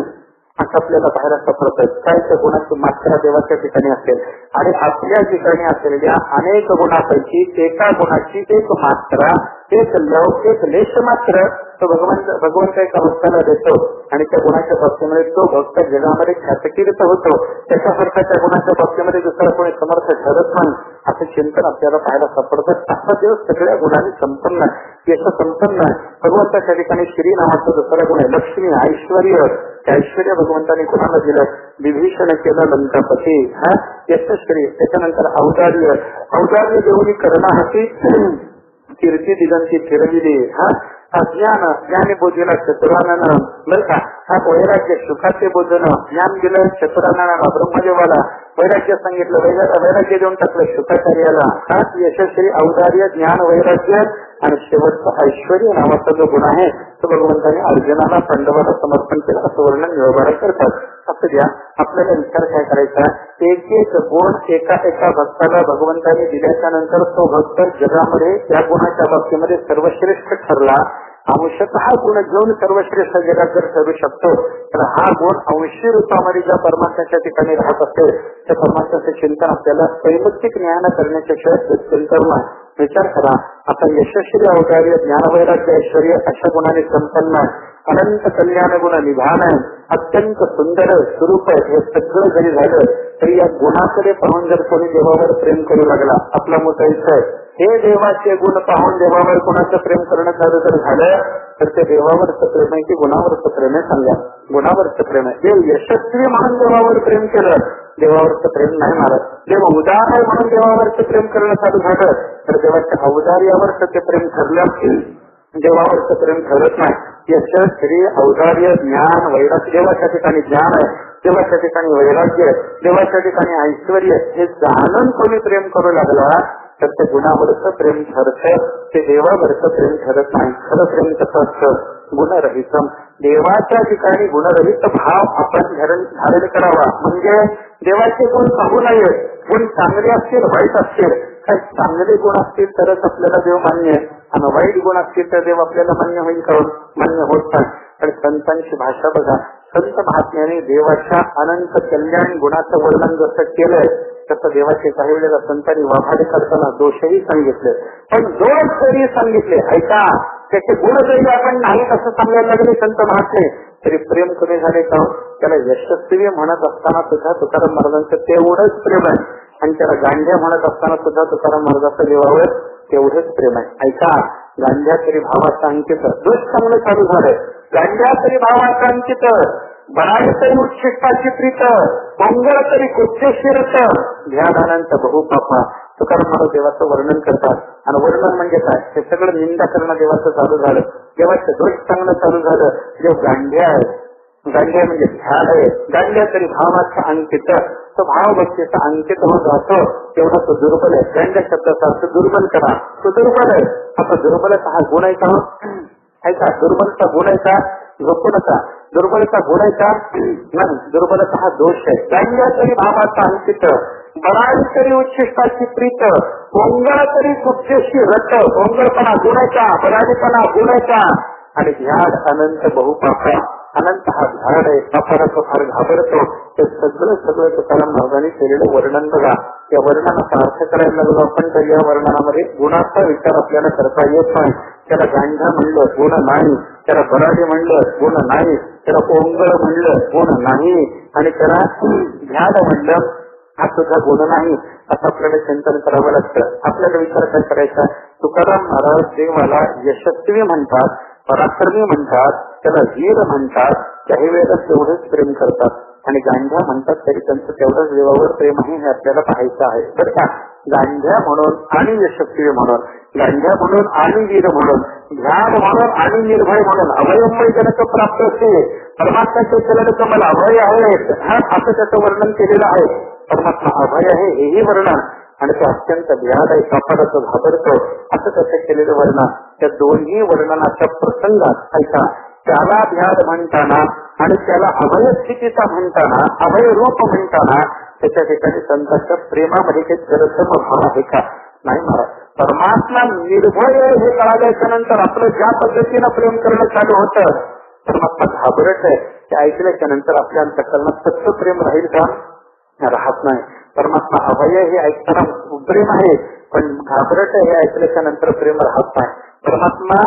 असं आपल्याला बाहेर सापडत काय त्या गुणाची मात्रा देवाच्या ठिकाणी असेल आणि आपल्या ठिकाणी असलेल्या अनेक गुणापैकी एका गुणाची एक मात्रा, एक लव, एक लेश मात्र तो भगवंत एका भक्ताला देतो आणि त्या गुणाच्या बाबतीमध्ये तो भक्त जगामध्ये ख्यातकीर्त होतो. त्याच्यासारखा त्या गुणाच्या बाबतीमध्ये दुसरा कोणी समर्थ ठरत नाही. असं चिंतन आपल्याला पाहायला सापडतं. असा देव सगळ्या गुणांनी संपन्न आहे, यश संपन्न आहे. भगवंताच्या ठिकाणी श्री नावाचा दुसरा गुण आहे लक्ष्मी, ऐश्वर्य. ऐश्वर्य भगवंताने कुणाला दिलं, विभीषण केलं लंकापती, यशश्री. त्याच्यानंतर औदार्य, औदार्य देऊन करणाहाती कीर्ती दिगंती फिरविली. ज्ञान, ज्ञानी बोधीला चतुरानन, बर का. वैराग्य, सुखाचे बोधन, ज्ञान दिलं चतुराननाला, ब्रह्मदेवाला वैराग्य सांगितलं, वैराग्य देऊन टाकलं शुकाचार्याला. यशस्वी, औदार्य, ज्ञान, वैराग्य आणि शेवटचं ऐश्वर्य नावाचा जो गुण आहे तो भगवंताने अर्जुनाला पांडवाला समर्पण केलं असं वर्णन व्यवहार करतात. असं द्या, आपल्याला विचार काय करायचा, एक एक गुण एका एका भक्ताला भगवंताने दिल्याच्या नंतर तो भक्त जगामध्ये त्या गुणाच्या बाबतीमध्ये सर्वश्रेष्ठ ठरला. अंशतः गुण घेऊन सर्वश्रेष्ठ जगात जर ठरू शकतो तर हा गुण अंशी रूपामध्ये ज्या परमात्म्याच्या ठिकाणी राहत असेल त्या परमात्म्याचं चिंतन आपल्याला वैयक्तिक ज्ञान करण्याच्या चिंतन. विचार करा, आता यशस्वी, औदार्य, ज्ञानवैराग्य, ऐश्वर्य अशा गुणाने संपन्न, अनंत कल्याण गुण निधान, अत्यंत सुंदर स्वरूप, हे सगळं जरी झालं तरी या गुणाकडे पाहून जर कोणी देवावर प्रेम करू लागला, आपला मोठा हे देवाचे गुण पाहून देवावर कोणाचं प्रेम करणं चालू जर झालं तर ते देवावरचं प्रेम आहे की गुणावरचं प्रेम आहे? सांगा. गुणावरचं प्रेम आहे. देव यशस्वी म्हणून देवावर प्रेम केलं, देवावरचं प्रेम नाही मारत. देव उदार म्हणून देवावरचं प्रेम करणं चालू झालं तर देवाच्या औदार्यावरचं ते प्रेम ठरलं, देवावरचं प्रेम ठरत नाही. यश, श्री, औदार्य, ज्ञान, वैराग्य, देवाच्या ठिकाणी ज्ञान आहे, देवाच्या ठिकाणी वैराग्य, देवाच्या ठिकाणी ऐश्वर्य, हे जाणून कोणी प्रेम करू लागला तर ते गुणावरचं प्रेम ठरतं, ते देवावरचं प्रेम ठरत नाही. खरं प्रेम कसं असतं, गुणरहित. देवाच्या ठिकाणी गुणरहित भाव आपण धारण करावा. म्हणजे देवाचे गुण पाहू नये. गुण चांगले असतील, वाईट असतील, काही चांगले गुण असतील तरच आपल्याला देव मान्य आहे आणि वाईट गुण असतील तर देव आपल्याला मान्य होईल का? मान्य होत नाही. तर संतांची भाषा बघा, संत महात्म्याने देवाच्या अनंत कल्याण गुणाचं वर्णन जसं केलंय तसं देवाचे काही वेळेला संतांनी वाभाडे करताना दोषही सांगितले, पण दोष जरी सांगितले, ऐका, त्याचे गुण जरी आपण नाही असं सांगायला लागले संत महात्मे तरी प्रेम कमी झाले का? त्याला यशस्वी म्हणत असताना सुद्धा तुकाराम महाराजांचं तेवढंच प्रेम आहे आणि त्याला गांध्या म्हणत असताना सुद्धा तुकाराम महाराजांचं देवावर तेवढंच प्रेम आहे. ऐका, गांध्या तरी भावाचं अंकित, दोष चांगलं चालू झालंय, गांध्या तरी भावाचं अंकित, बराई तरी उच्छिष्टाची प्रीत, मंगळ तरी कुच्छेशिरत, ध्यानानंत बहुपापा. तुकाराम महाराज देवाचं वर्णन करतात आणि वर्णन म्हणजे काय, हे सगळं निंदा करणं देवाचं चालू झालं, देवाचं दोष चांगलं चालू झालं. जे गांध्या आहे, गांध्या म्हणजे ध्यान आहे, गांध्या तरी भावाचा अंकित, तो भाव भक्तीचा अंकित होत राहतो तेवढा तो दुर्बल आहे. गांध्या शब्दाचा अर्थ दुर्बल करा, तो दुर्बल आहे. आता दुर्बलचा हा गुण आहे का? ऐका, दुर्बलचा गुण आहे का? झोपूनचा दुर्बलचा गुण आहे का? नाही, दुर्बलचा हा दोष आहे. गांध्या तरी भावाचा अंकित, बराई तरी उच्छिष्टाची प्रीत, मंगळ तरी कुच्छेशी रत. मंगळपणा गुणायचा, बराईपणा गुणायचा आणि ध्यान अनंत बहुपापा. अनंत हा झाड आहे, पापाला तो फार घाबरतो. ते सगळं तुकाराम महाराजांनी केलेलं वर्णन बघा. या वर्णनाचा अर्थ करायला लागलो आपण तर या वर्णनामध्ये गुणाचा विचार आपल्याला करता येत नाही. त्याला गांधा म्हणलं गुण नाही, त्याला बराडी म्हणलं गुण नाही, त्याला ओंगळ म्हणलं गुण नाही आणि त्याला ध्यान म्हणलं हा सुद्धा गुण नाही. असं आपल्याला चिंतन करावं लागतं. आपल्याला विचार काय करायचा, तुकाराम महाराज देवाला यशस्वी म्हणतात, पराक्रमी म्हणतात, त्याला वीर म्हणतात, काही वेळेला तेवढेच प्रेम करतात आणि गांध्या म्हणतात तरी त्यांचं तेवढंच देवावर प्रेम आहे हे आपल्याला पाहायचं आहे. बरं का, गांध्या म्हणून आणि यशस्वी म्हणून, गांध्या म्हणून आणि वीर म्हणून, ध्यान म्हणून आणि निर्भय म्हणून, अभयमय जनक प्राप्त असते, परमात्म्याचे चलन कमल अभय आहेत, असं त्याचं वर्णन केलेलं आहे. परमात्मा अभय आहे हेही वर्णन आणि तो अत्यंत भ्याड आहे, कपाडाचं घाबरतो, असं त्याचं केलेलं वर्णन. त्या दोन्ही वर्णनाच्या प्रसंगात ऐका, त्याला भ्याड म्हणताना आणि त्याला अभय स्थितीचा म्हणताना, अभय रूप म्हणताना त्याच्या ठिकाणी संतांच्या प्रेमामध्ये काही गरजम भाव आहे का? नाही महाराज. परमात्मा निर्भय हे कळाल्याच्या नंतर आपलं ज्या पद्धतीनं प्रेम करणं चालू होतं, परमात्मा घाबरत आहे ते ऐकल्याच्या नंतर आपल्या अंतःकरणात तत्व प्रेम राहील का? राहत नाही. परमात्मा अभय हे ऐकताना प्रेम आहे, पण घाबरत हे ऐकल्याच्या नंतर प्रेम राहत नाही. परमात्मा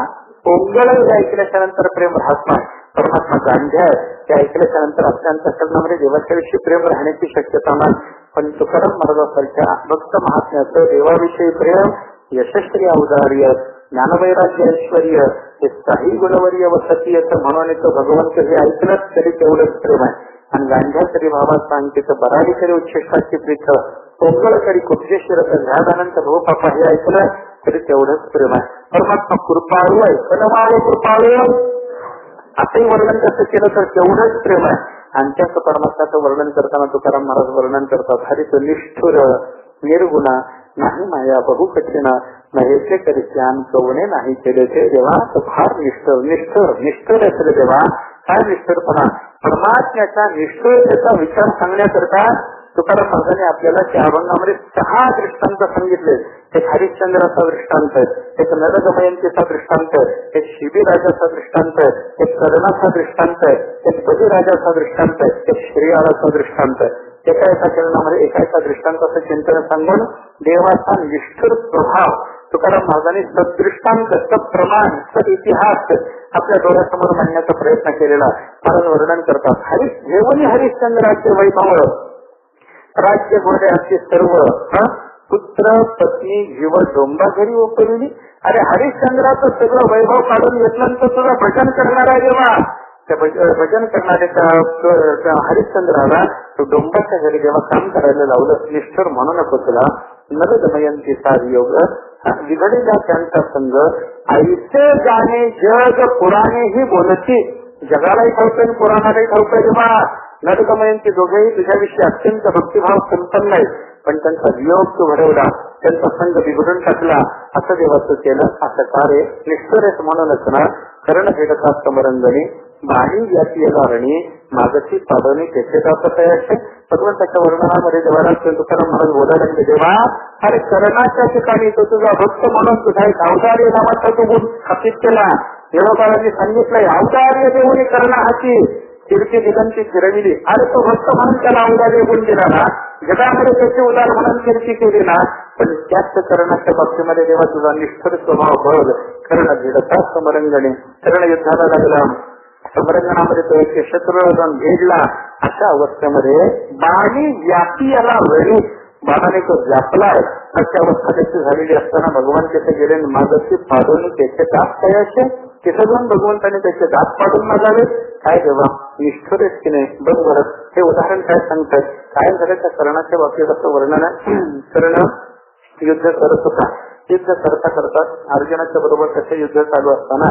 पोंगळ हे ऐकल्याच्या नंतर प्रेम राहत नाही. परमात्मा गांध्या हे ऐकल्याच्या नंतर आपल्या अंतःकरणामध्ये देवाच्या विषयी प्रेम राहण्याची शक्यता नाही. पण तुकाराम महाराजांसारख्या भक्त महात्म्याचं देवाविषयी प्रेम, यशस्वी औदार्य, ज्ञानवैराग्य ऐश्वर्य हे काही गुणवर्य वसती येतं म्हणून तो भगवंत हे ऐकलंच तरी तेवढंच प्रेम आहे. आणि गांध्या तरी भावात सांगते तर बराडी तरी उच्छिष्टाची प्रीत, पोंगळ तरी कुठेश्वर ध्यानानंत भाऊ पापा हे ऐकलं तरी तेवढंच प्रेम आहे. परमात्मा कृपाळू आहे, कलमाळ कृपाळू असंही वर्णन कसं केलं तर तेवढंच प्रेम आहे. आणि त्याच परमात्म्याचं वर्णन करताना तुकाराम महाराज वर्णन करतात, हरित निष्ठुर निर्गुणा नाही माया बहु कठीण नहेचे करित्यान कवणे नाही केले ते देवा. फार निष्ठुर असले देवा. काय निष्ठुरपणा? परमात्म्याच्या निष्ठुरतेचा विचार सांगण्याकरता तुकाराम महाराजांनी आपल्याला त्या अभंगामध्ये 6 दृष्टांत सांगितले. एक हरिश्चंद्राचा दृष्टांत, एक नरदमयंतीचा दृष्टांत, एक शिबिराजाचा दृष्टांत, एक कर्णाचा दृष्टांत, एक बलिराजाचा दृष्टांत, एक श्रीयाळाचा दृष्टांत. एका एका चरणामध्ये एका दृष्टांताचं चिंतन सांगून देवाचा निष्ठुर प्रभाव तुकाराम महाराजांनी सदृष्टांत, सप्रमाण, सद इतिहास आपल्या डोळ्यासमोर मांडण्याचा प्रयत्न केलेला महाराज वर्णन करतात. घेऊन हरिश्चंद्राचे वैभव, राज्य घोड्याचे सर्व, पुत्र पत्नी जीव डोंबा घरी ओपविली. अरे हरिश्चंद्राचं सगळं वैभव काढून घेतलं तर तुझं भजन करणारा जेव्हा त्या भजन करणाऱ्या हरिश्चंद्राला तो डोंबाच्या घरी जेव्हा काम करायला लावलं, निष्ठुर म्हणू नको तुला. नरदमयंतीचा योग बिघडीला त्यांचा संघ, ऐसे जाणे जग पुराणेही बोलती. जगालाही ठाऊक पुराणालाही ठाऊक जेव्हा नरदमयंती दोघेही तुझ्याविषयी अत्यंत भक्तिभाव संपन्न आहे, पण त्यांचा वियोग तू घडवला, त्यांचा संघ बिघडून टाकला, असं देवाचं केलं. असं कार्य निष्ठुरेच म्हणूनच ना कर्ण भेटतात समरंगणी बाणी व्यापी रणी मागची पाडणी त्याचे जात आहे. भगवंताच्या वर्णनामध्ये देवाला तुकाराम महाराज बोलायला देवा, अरे कर्णाच्या ठिकाणी तो तुझा भक्त म्हणून तुझा एक अवतार्य नावाचा तो गुण स्थापित केला. देवाबाळांनी सांगितलंय अवतार्य देऊन कर्ण हाती कीर्ती दिगंती फिरविली. अरे तो भक्त म्हणून त्याला अवतार्य गुण दिला ना, जगामध्ये त्याचे उदार म्हणून कीर्ती केली ना, पण त्याच कर्णाच्या बाबतीमध्ये देवा तुझा निष्ठुर स्वभाव बघ. कर्ण भिडता समरंगणे, कर्ण युद्धाला लागला, समरंगणामध्ये तो एक शत्रू जाऊन भेडला. अशा अवस्थेमध्ये बाणी व्यापी याला वेळी बाणाने तो व्यापलाय. अशा अवस्था त्याची झालेली असताना भगवान तिथे गेले, मागची पाडून त्याचे दात काय असे तिथे जाऊन भगवंताने त्याचे दात पाडून मागावे. काय देवा निष्ठुरेच की नाही. बघ बरं हे उदाहरण काय सांगतात. काय झालं त्या कर्णाच्या बाबतीत असं वर्णन आहे. कर्ण युद्ध करत होता. युद्ध करता करता अर्जुनाच्या बरोबर त्याचे युद्ध चालू असताना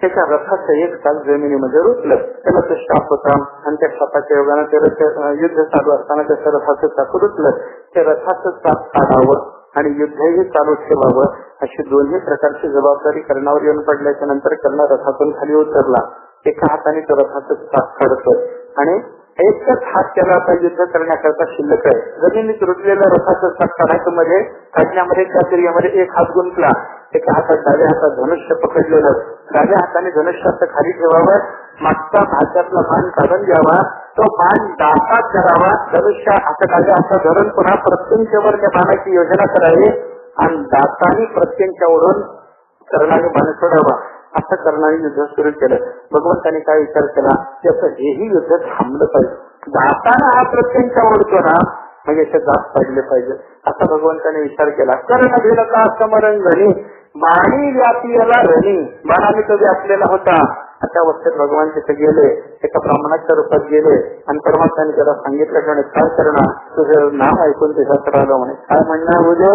त्याच्या रथाचं एक ताल जमिनीमध्ये रुतलं. त्याला तो शाप होता आणि त्या शापाच्या योगाने त्याला युद्ध चालू असताना त्याच्या रथाचं चाकू रुतलं. त्या रथाचं चाक काढावं आणि युद्धही चालू ठेवावं अशी दोन्ही प्रकारची जबाबदारी कर्णावर येऊन पडल्याच्या नंतर कर्ण रथातून खाली उतरला. एका हाताने तो रथाचं चाक काढतोय आणि एकच हात त्याला आता युद्ध करण्याकरता शिल्लक आहे. जमिनीत रुतलेल्या रथाचं चाक काढायचं मध्ये काढण्यामध्ये त्या क्रियेमध्ये एक हात गुंतला. एका हातात डाव्या हातात धनुष्य पकडलेलं, डाव्या हाताने धनुष्याचं खाली ठेवावं, मागचा भाच्यातला बाण काढून द्यावा, तो बाण दातात करावा, धनुष्य आता डाव्या हातात धरून पुन्हा प्रत्यंच्यावर त्या बाणाची योजना करावी आणि दाताने प्रत्यंच्यावरून कर्णाने बाण सोडावा. असं कर्णाने युद्ध सुरू केलं. भगवंताने काय विचार केला त्याचं हेही युद्ध थांबलं पाहिजे. दाताने हा प्रत्यंच्या ओढतो ना म्हणजे ते दात पाडले पाहिजे असा भगवंताने विचार केला. कर्ण भिडता समरंगणी बाणी व्यापीला रणी, बाणाने तो व्यापलेला होता. अशा अवस्थेत भगवान तिथे गेले, एका ब्राह्मणाच्या रूपात गेले आणि परमात्म्याने त्याला सांगितलं म्हणे काय करणार, तुझं नाव ऐकून तुझ्यात राहिलं म्हणे. काय म्हणणार उद्या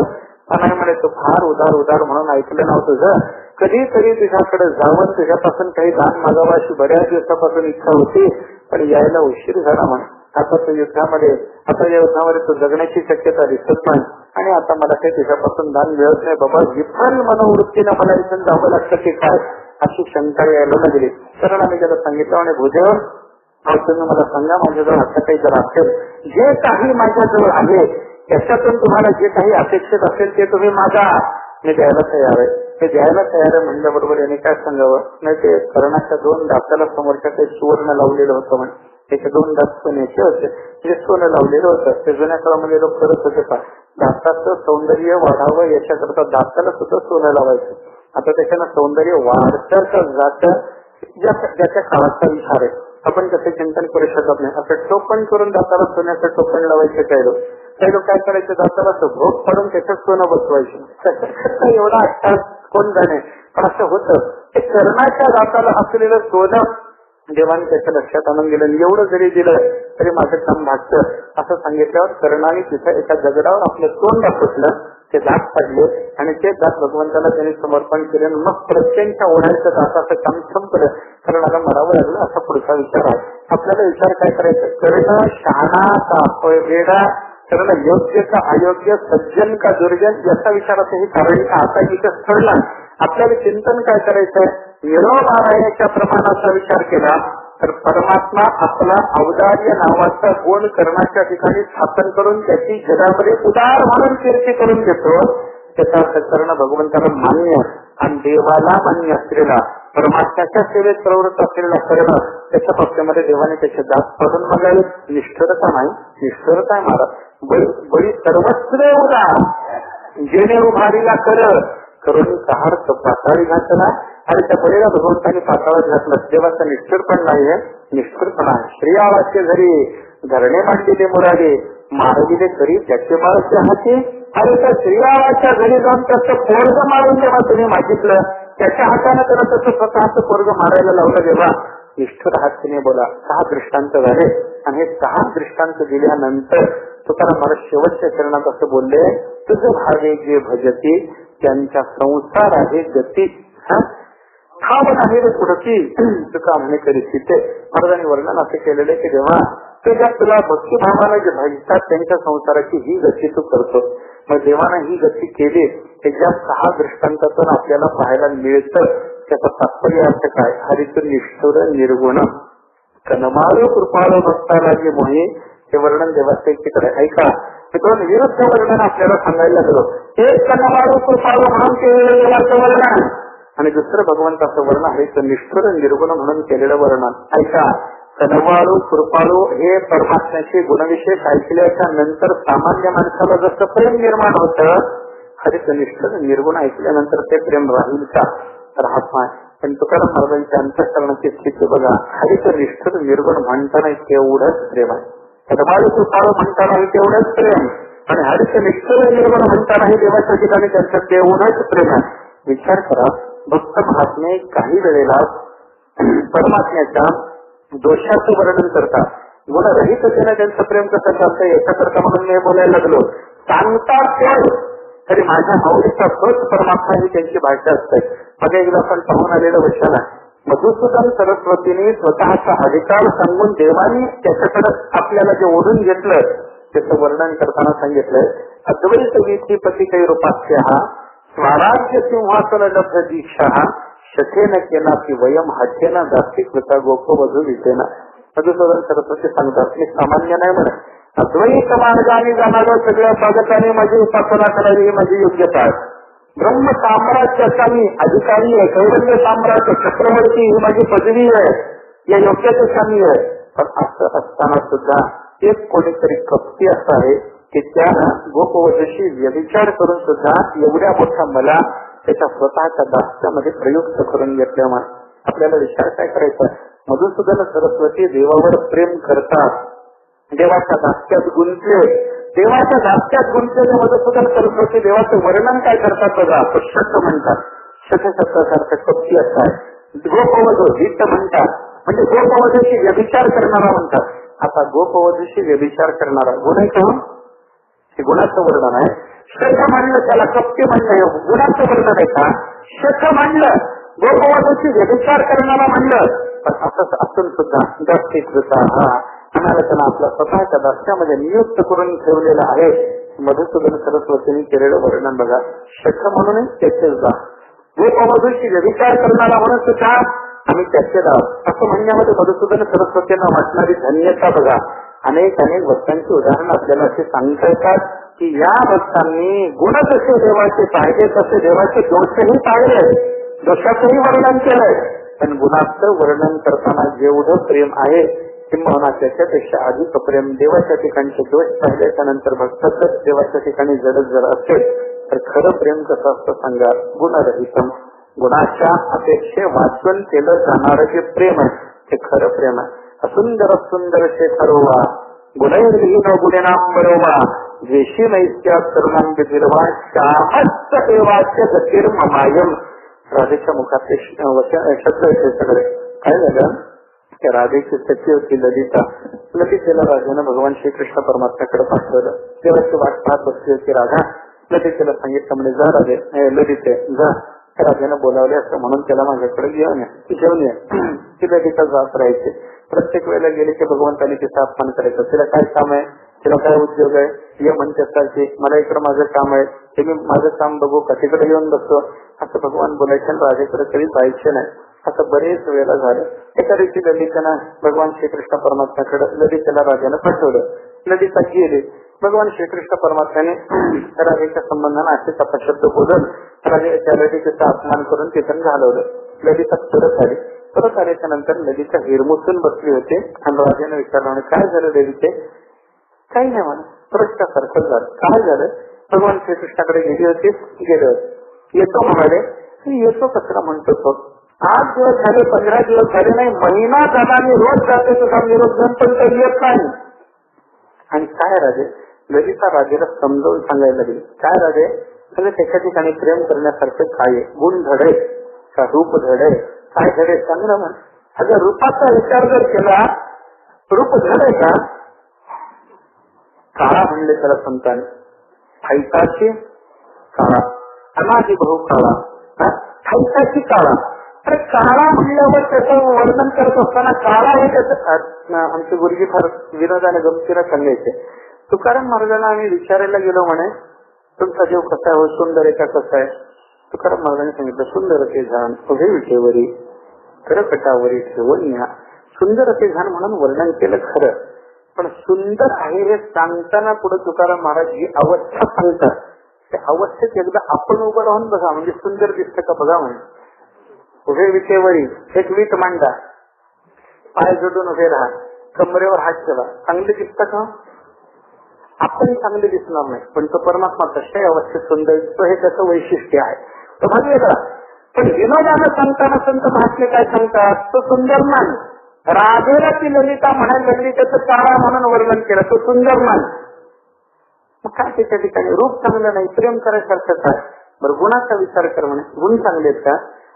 नाही म्हणे, तू फार उदार उदार म्हणून ऐकलं नाव तुझं. कधीतरी तुझ्याकडे जावं, तुझ्यापासून काही दान मागावं अशी बऱ्याच दिवसापासून इच्छा होती, पण यायला उशीर झाला म्हणे. आता या युद्धामध्ये तो जगण्याची शक्यता दिसत नाही. आणि आता मला काही तुझ्यापासून दान मिळत नाही बाबा, विफल मनोवृत्तीनं मला इथून जावं लागतं की काय, अशी शंका यायला लागली. कारण आम्ही त्याला सांगितलं, आणि भुजबळ तुम्ही मला सांगा, माझ्याजवळ असं काही जर असेल, जे काही माझ्याजवळ आहे त्याच्यातून तुम्हाला जे काही अपेक्षित असेल ते तुम्ही मागा, मी द्यायला तयार आहे. ते द्यायला तयार आहे म्हणल्याबरोबर याने काय सांगावं, नाही ते कर्णाच्या 2 दाताला समोरच्या काही सुवर्ण लावलेलं होतं म्हणे, त्याचे 2 दात सोन्याचे होते, ते सोनं लावलेलं होतं. ते जुन्या काळामध्ये लोक करत होते का, दाताचं सौंदर्य वाढावं याच्याकरता दाताला सुद्धा सोनं लावायचं. आता त्याच्यानं सौंदर्य वाढतं का जातं ज्याच्या काळाचा विचार आहे. आपण कसं चिंतन करू शकत नाही. असं टोपण करून दाताला सोन्याचं टोपण लावायचं काही लोक काय करायचं, दाताला भोग पाडून त्याच्यात सोनं बसवायचं. त्याच्याकरता एवढा अट्टास कोण जाणे, पण असं होतं. ते कर्णाच्या दाताला असलेलं सोनं देवाने त्याच्या लक्षात आणून दिलं. एवढं जरी दिलं तरी माझं काम भागतं असं सांगितल्यावर कर्णाने तिथं एका दगडावर आपलं तोंड दाखवलं, ते दात काढले आणि ते दात भगवंताला त्यांनी समर्पण केले. मग प्रत्येकच्या ओढायचं दाताचं काम संपलं. कर्णाला मरावं लागलं. असा पुढचा विचार आहे. आपल्याला विचार काय करायचा, कर्ण शहाणा का वेडा, कर्ण योग्य का अयोग्य, सज्जन का दुर्जन, याचा विचाराचं हे कारण आता इथं ठरला. आपल्याला चिंतन काय करायचंय, निरोधारायाच्या प्रमाणाचा विचार केला तर परमात्मा आपला औदार्य नावाचा गुण कर्णाच्या ठिकाणी स्थापन करून त्याची जगामध्ये उदार म्हणून कीर्ती करून घेतो. त्याचा कर्ण भगवंताला मान्य आणि देवाला मान्य असलेला, परमात्म्याच्या सेवेत प्रवृत्त असलेला कर्ण, त्याच्या पक्षामध्ये देवाने त्याचे दात पडून बघावे. निष्ठुरता नाही, निष्ठुरता आहे महाराज. बळी सर्वस्व उदार, जेणे उभारीला करून कहार पाताळी घातला आणि त्या बळीला भगवंतांनी पाताळात घातलं. देवाचा निष्ठुर पण नाहीये, निष्ठुरपणा आहे. श्रीयावाचे घरी धरणे मांडलेले मुराडे, मारविले तरी त्याचे मारचे हाती. आणि त्या श्रीयावाच्या घरी जाऊन त्याचं पोरग मारून जेव्हा तुम्ही मागितलं, त्याच्या हाताने त्याला त्याचं स्वतःच पोरग मारायला लावलं. जेव्हा निष्ठुर हातीने बोला. 6 दृष्टांत झाले आणि हे 6 दृष्टांत दिल्यानंतर तुकाराम महाराज शेवटच्या चरणात असं बोलले, तुझं भावे जे भजती त्यांच्या संसार आहे गती, हा पण आहे रे पुढची तुका म्हणे करी तिथे. महाराजांनी वर्णन असं केलेलं की जेव्हा तुझ्या तुला भक्तिभावाने जे भजतात त्यांच्या संसाराची ही गती तू करतो. मग देवानं ही गती केली. त्याच्या 6 दृष्टांतातून आपल्याला पाहायला मिळतं. त्याचा तात्पर्य अर्थ काय, हरितून निष्ठुर निर्गुण कनमाळू कृपाळू भक्ताला जे मोही, हे वर्णन देवाचं तिकडे ऐका. मित्रांनो, विरुद्ध वर्णन आपल्याला सांगायला लागलो. एक कनमाळू कृपाळू म्हणून केलेलं देवाचं वर्णन आणि दुसरं भगवंताचं वर्णन आहे तर निष्ठुर निर्गुण म्हणून केलेलं वर्णन. ऐका, कनवाळू कृपाळू हे परमात्म्याचे गुणविशेष ऐकल्याच्या नंतर सामान्य माणसाला जसं प्रेम निर्माण होतं, हरित निष्ठुर निर्गुण ऐकल्यानंतर ते प्रेम राहील का, राहत नाही. पण तुकाराम महाराजांच्या अंतःकरणाची स्थिती बघा. हरित निष्ठुर निर्गुण म्हणताना तेवढंच प्रेम आहे, कनवाळू कृपाळू म्हणताना तेवढंच प्रेम, आणि हरित निष्ठुर निर्गुण म्हणताना देवाच्या ठिकाणी त्यांचं तेवढंच प्रेम आहे. विचार करा, भक्त महात्मे काही वेळेला परमात्म्याच्या दोषाचं वर्णन करतात. गुणरहिततेने त्यांचं प्रेम कसं चालतं याच्याकरता म्हणून मी बोलायला लागलो. सांगतात ते तरी माझ्या आवडीचा तोच परमात्मा ही त्यांची भाषा असते. मध्ये एकदा आपण पाहून आलेलं वचन आहे, मधुसूदन सरस्वतीने स्वतःचा अधिकार सांगून देवानी त्याच्याकडे आपल्याला जे ओढून घेतलं त्याचं वर्णन करताना सांगितलंय, अद्वैत वीथीपती काही रूपास्य स्वराज्य सिंहासन लब्ध दीक्षा शथेन केला की वयम हाथेना दास्ती कृता गोपवधू विधेना. मधुसूदन सरस्वती सांगतात, मी सामान्य नाही म्हणत, अद्वैत मार्गाने जाणाऱ्या सगळ्या साधकाने माझी उपासना करावी ही माझी योग्यता आहे. ब्रह्म साम्राज्याचा मी अधिकारी आहे, कैवल्य साम्राज्य चक्रवर्ती ही माझी पदवी आहे, या योग्यतेचा मी आहे. पण असं असताना सुद्धा एक कोणीतरी कपटी असं आहे की त्यानं गोपवधूशी व्यभिचार करून सुद्धा एवढ्या मोठ्या मला त्याच्या स्वतःच्या दास्यामध्ये प्रयुक्त करून घेतल्यामुळे आपल्याला विचार काय करायचा. मधुसूदन सरस्वती देवावर प्रेम करतात, देवाच्या दास्यात गुंतले, देवाच्या दास्यात गुंतलेले मधुसूदन सरस्वती देवाचं वर्णन काय करतात बघा. शत म्हणतात, शतशब्दासारखं कपटी असतात. गोपवधू हित म्हणतात, म्हणजे गोपवधूशी व्यभिचार करणारा म्हणतात. आता गोपवधूशी व्यभिचार करणारा गुण आहे, हे गुणाचं वर्णन आहे. शत म्हणलं त्याला कपटी म्हणलं, गुणाचं वर्णन आहे का. शत म्हणलं गोपवधूशी व्यभिचार करणारा म्हणलं, पण असं असून सुद्धा दास्यकृता हा आम्हाला त्यांना आपल्या स्वतःच्या दास्यामध्ये नियुक्त करून ठेवलेला आहे. मधुसूदन सरस्वतींनी केलेलं वर्णन बघा. शठ म्हणून त्याचे जा मधुशी विचार करणारा म्हणून सुद्धा आम्ही त्याचे आहोत असं म्हणण्यामध्ये मधुसूदन सरस्वतींना वाटणारी धन्यता बघा. अनेक भक्तांची उदाहरणं आपल्याला असे सांगता येतात की या भक्तांनी गुण जसे देवाचे पाहिजे तसे देवाचे दोषही पाहिले, दोषाचंही वर्णन केलंय. पण गुणाचं वर्णन करताना जेवढं प्रेम आहे किंवा त्याच्यापेक्षा अधिक प्रेम देवाच्या ठिकाणचे दोष पाहिले त्यानंतर भक्ताच देवाच्या ठिकाणी जर असेल तर खरं प्रेम कसं असतं सांगा. गुणरहितम, गुणाच्या अपेक्षे वाचन केलं जाणारं जे प्रेम आहे ते खरं प्रेम आहे. असुंदर सुंदर शेखरोवा गुणैर्विहीन गुणेनाम बरोवा जेशी नैत्या तरुणां बिर्वा श्यामस्त देवाच्या गतिर्ममायम. राधेच्या मुखातले शब्द आहेत सगळे. काय झालं त्या राधेची सखी होती ललिता. ललितेला राजानं भगवान श्रीकृष्ण परमात्म्याकडे पाठवलं. देवाची वाट पाहत बसली होती राधा. ललितेला सांगितलं म्हणे जा राधे ललिते जा. राजानं बोलावले असं म्हणून त्याला माझ्याकडे घेऊन ये. ती ललिता जात राहायची. प्रत्येक वेळेला गेले की भगवंताने तिचा अपमान करायचं. तिला काय काम आहे, तिला काय उद्योग आहे, ये म्हणते असायची मला इकडे माझं काम आहे ते मी माझं काम बघू का तिकडे येऊन बसतो असं भगवान बोलायचं. राजाकडे कधी जायचे नाही. असं बरेच वेळेला झालं. एका दिवशी ललितेनं भगवान श्रीकृष्ण परमात्म्याकडे ललितेला राजानं पाठवलं. ललिता गेली. भगवान श्रीकृष्ण परमात्म्याने राजाच्या संबंधाने असेच अपशब्द बोलून राजाच्या ललितेचा अपमान करून तिथून घालवलं. ललिता परत आल्याच्या नंतर ललिता हिरमुसून बसली होते आणि राजाने विचारलं काय झालं ललिते. काही नाही म्हणा प्रश्नासारखं झालं. काय झालं. भगवान श्रीकृष्णाकडे गेली होती. गेले होते. येतो म्हणाले. येतो कचरा म्हणतो तो 8 दिवस झाले 15 दिवस झाले नाही महिना झाला मी रोज जाते तुझा निरोप घेऊन पण काही येत नाही. आणि काय राजे ललिता राजेला समजावून सांगायला लागली. काय राजे सगळं त्याच्या ठिकाणी प्रेम करण्यासारखे काय गुण धडे का रूप धडे काय धडे चांगलं म्हण. अगं रूपाचा विचार जर केला रूप धडे का काळा म्हणले त्याला संतांनी. फैताची काळा अनादी भाऊ काळा फैताची काळा. तर काळा म्हणल्यावर त्याचं वर्णन करत असताना काळा हे त्याचं आमची गुरुजी फार विनोदाने गमतीला सांगायचे. तुकाराम महाराजांना आम्ही विचारायला गेलो म्हणे तुमचा जीव कसा आहे सुंदर आहे का कसा आहे. तुकाराम महाराजांनी सांगितलं सुंदर ते झाण उभे विटेवरी करकटावरी ठेवून या. सुंदर ते झाण म्हणून वर्णन केलं खरं. पण सुंदर आहे हे सांगताना पुढे तुकाराम महाराज जी अवस्था सांगतात त्या अवस्थेत एकदा आपण उभं राहून बघा म्हणजे सुंदर दिसतं का बघा म्हणे. उभे विटेवरी एक वीट मांडा पाय जोडून उभे राहा कमरेवर हात ठेवा चांगले दिसतं का. आपण चांगले दिसणार नाही पण तो परमात्मा तशाही अवस्थेत सुंदर दिसतो हे त्याचं वैशिष्ट्य आहे. तो भाग वेगळा. पण विनोदानं सांगताना संत महात्मे काय सांगतात तो सुंदर मान. राधेला ती ललिता म्हणायला लागली त्याचं काळा म्हणून वर्णन केलं तो सुंदर मान. मग काय त्याच्या ठिकाणी रूप चांगलं नाही प्रेम करायसारखंच आहे. बरं गुणाचा विचार कर म्हणे गुण चांगले आहेत का.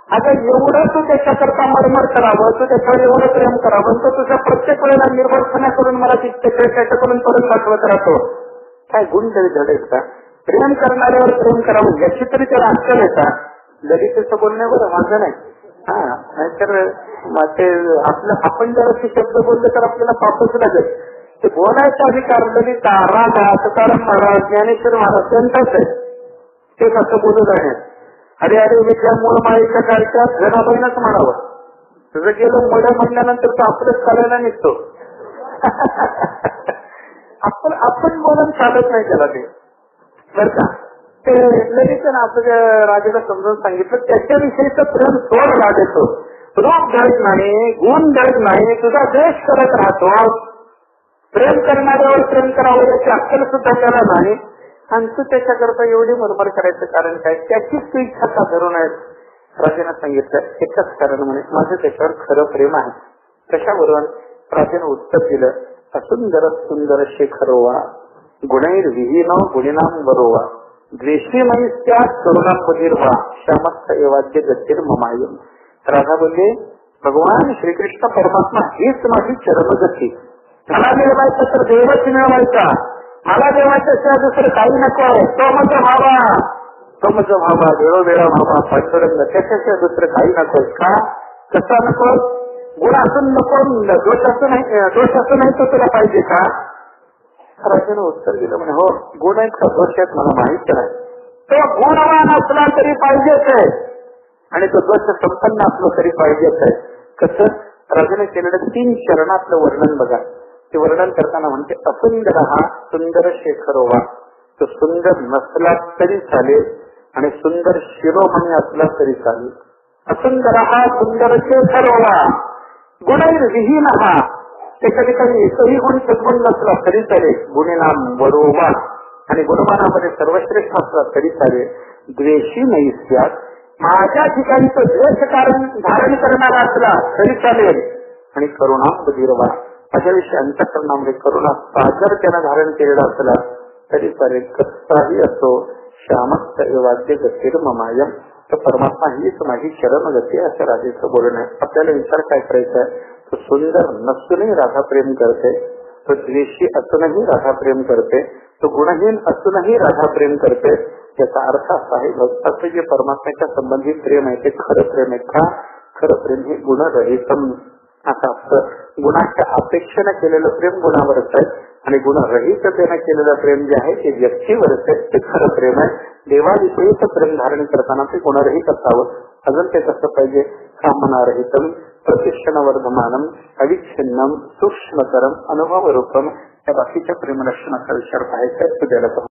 आता एवढं तू त्याच्याकरता मरमर करावं तू त्याच्यावर एवढं प्रेम करावं तर तुझ्या प्रत्येक वेळेला निर्भरपणा करून मला त्याच्याकडून परत दाखवत राहतो. काय गुण तरी धडेल का. प्रेम करणाऱ्यावर प्रेम करावं याची तरी त्याला अक्कल येतात. ललितेचं बोलण्यावर माझं नाही. हा नाहीतर ते आपलं आपण जर असे शब्द बोलले तर आपल्याला पापच लागेल. ते बोलायचा अधिकार ललिता राधा तुकाराम महाराज ज्ञानेश्वर महाराज त्यांचाच आहे. ते कसं बोलत आहे. अरे विद्या मूळ माळीच्या कार्यक्रमात जनाबाईनच म्हणावं. तुझं गेलं मोठ्या म्हणल्यानंतर तो आपलंच करायला निघतो. आपण बोलून चालत नाही त्याला ते बर का. ते ललितेनं आपल्या राजाला समजून सांगितलं त्याच्याविषयीचं प्रेम सोड राहतो. रूप धडत नाही गुण धडत नाही तुझा देश करत राहतो. प्रेम करणाऱ्यावर प्रेम करावं याची अक्कल सुद्धा त्याला नाही. आणि तू त्याच्याकरता एवढी मरमर करायचं कारण काय त्याचीच तू इच्छा का धरून आहे. राजाने सांगितलं एकच कारण म्हणे माझं त्याच्यावर खरं प्रेम आहे. कशावरून राजाने उत्तर दिलं असुंदर सुंदर शेखरोवा गुणैर्विहीन गुणिनाम बरोवा द्वेषी मनुष्या करुणापदिर्वा श्यामस्थ एवाद्य गतीर ममायम. राधा बोलले भगवान श्रीकृष्ण परमात्मा हीच माझी चरमगती. मला मिळवायचं तर देवच मिळवायचा. मला देवाच्या दुसरं काही नको. तो मज भावा वेळोवेळा भावा पंचरंग त्याच्याशिवाय दुसरं काही नको. का कसा नको. गुण असून नको दोष असं नाही तो तुला पाहिजे का. राजाने उत्तर दिलं म्हणे हो गुण आहेत का दोष आहेत मला माहित नाही. तो गुणवान असला तरी पाहिजेच आहे आणि तो दोष संपन्न असला तरी पाहिजेच आहे. कसं राजाने केलेलं 3 चरणातलं वर्णन बघा. ते वर्णन करताना म्हणते असुंदर हा सुंदर शेखरोवा. तो सुंदर नसला तरी चालेल आणि सुंदर शिरोमणी असला तरी चालेल. असुंदर हा सुंदर शेखरोवा गुणैर्विहीन हा. त्याच्या ठिकाणी एकही गुण सद्गुण नसला तरी चालेल. गुणेनाम वरोवा आणि गुणमानामध्ये सर्वश्रेष्ठ असला तरी चालेल. द्वेषी नैस्यात माझ्या ठिकाणी तो द्वेष कारण धारण करणारा असला तरी चालेल. आणि करुणा बधिरवा माझ्याविषयी अंतःकरणामध्ये करुणा सागर त्यानं धारण केलेला असला तरी चालेल. कसाही असो श्यामस्त वाद्य गतीर ममायम. तर परमात्मा हीच माझी शरण गती असं राजेचं बोलणं आहे. आपल्याला विचार काय करायचा आहे. तो सुंदर नसूनही राधा प्रेम करते. तो द्वेषी असूनही राधा प्रेम करते. तो गुणहीन असूनही राधा प्रेम करते. याचा अर्थ असा आहे भक्ताचं जे परमात्म्याच्या संबंधित प्रेम आहे ते खरं प्रेम आहे का. खरं प्रेम हे गुणरहितम असं असतं. गुणाच्या अपेक्षेनं केलेलं प्रेम गुणावरच आहे आणि गुणरहिततेनं केलेलं प्रेम जे आहे ते व्यक्तीवरच आहे. ते खरं प्रेम आहे. देवाविषयीच प्रेम धारण करताना ते गुणरहित असावं. अजून ते कसं पाहिजे कामनारहितम प्रतिष्ठनवर्धमानम अविच्छिन्नम सूक्ष्मतरम अनुभवरूपम. या बाकीच्या प्रेमलक्षणाचा विचार पाहायचा आहे.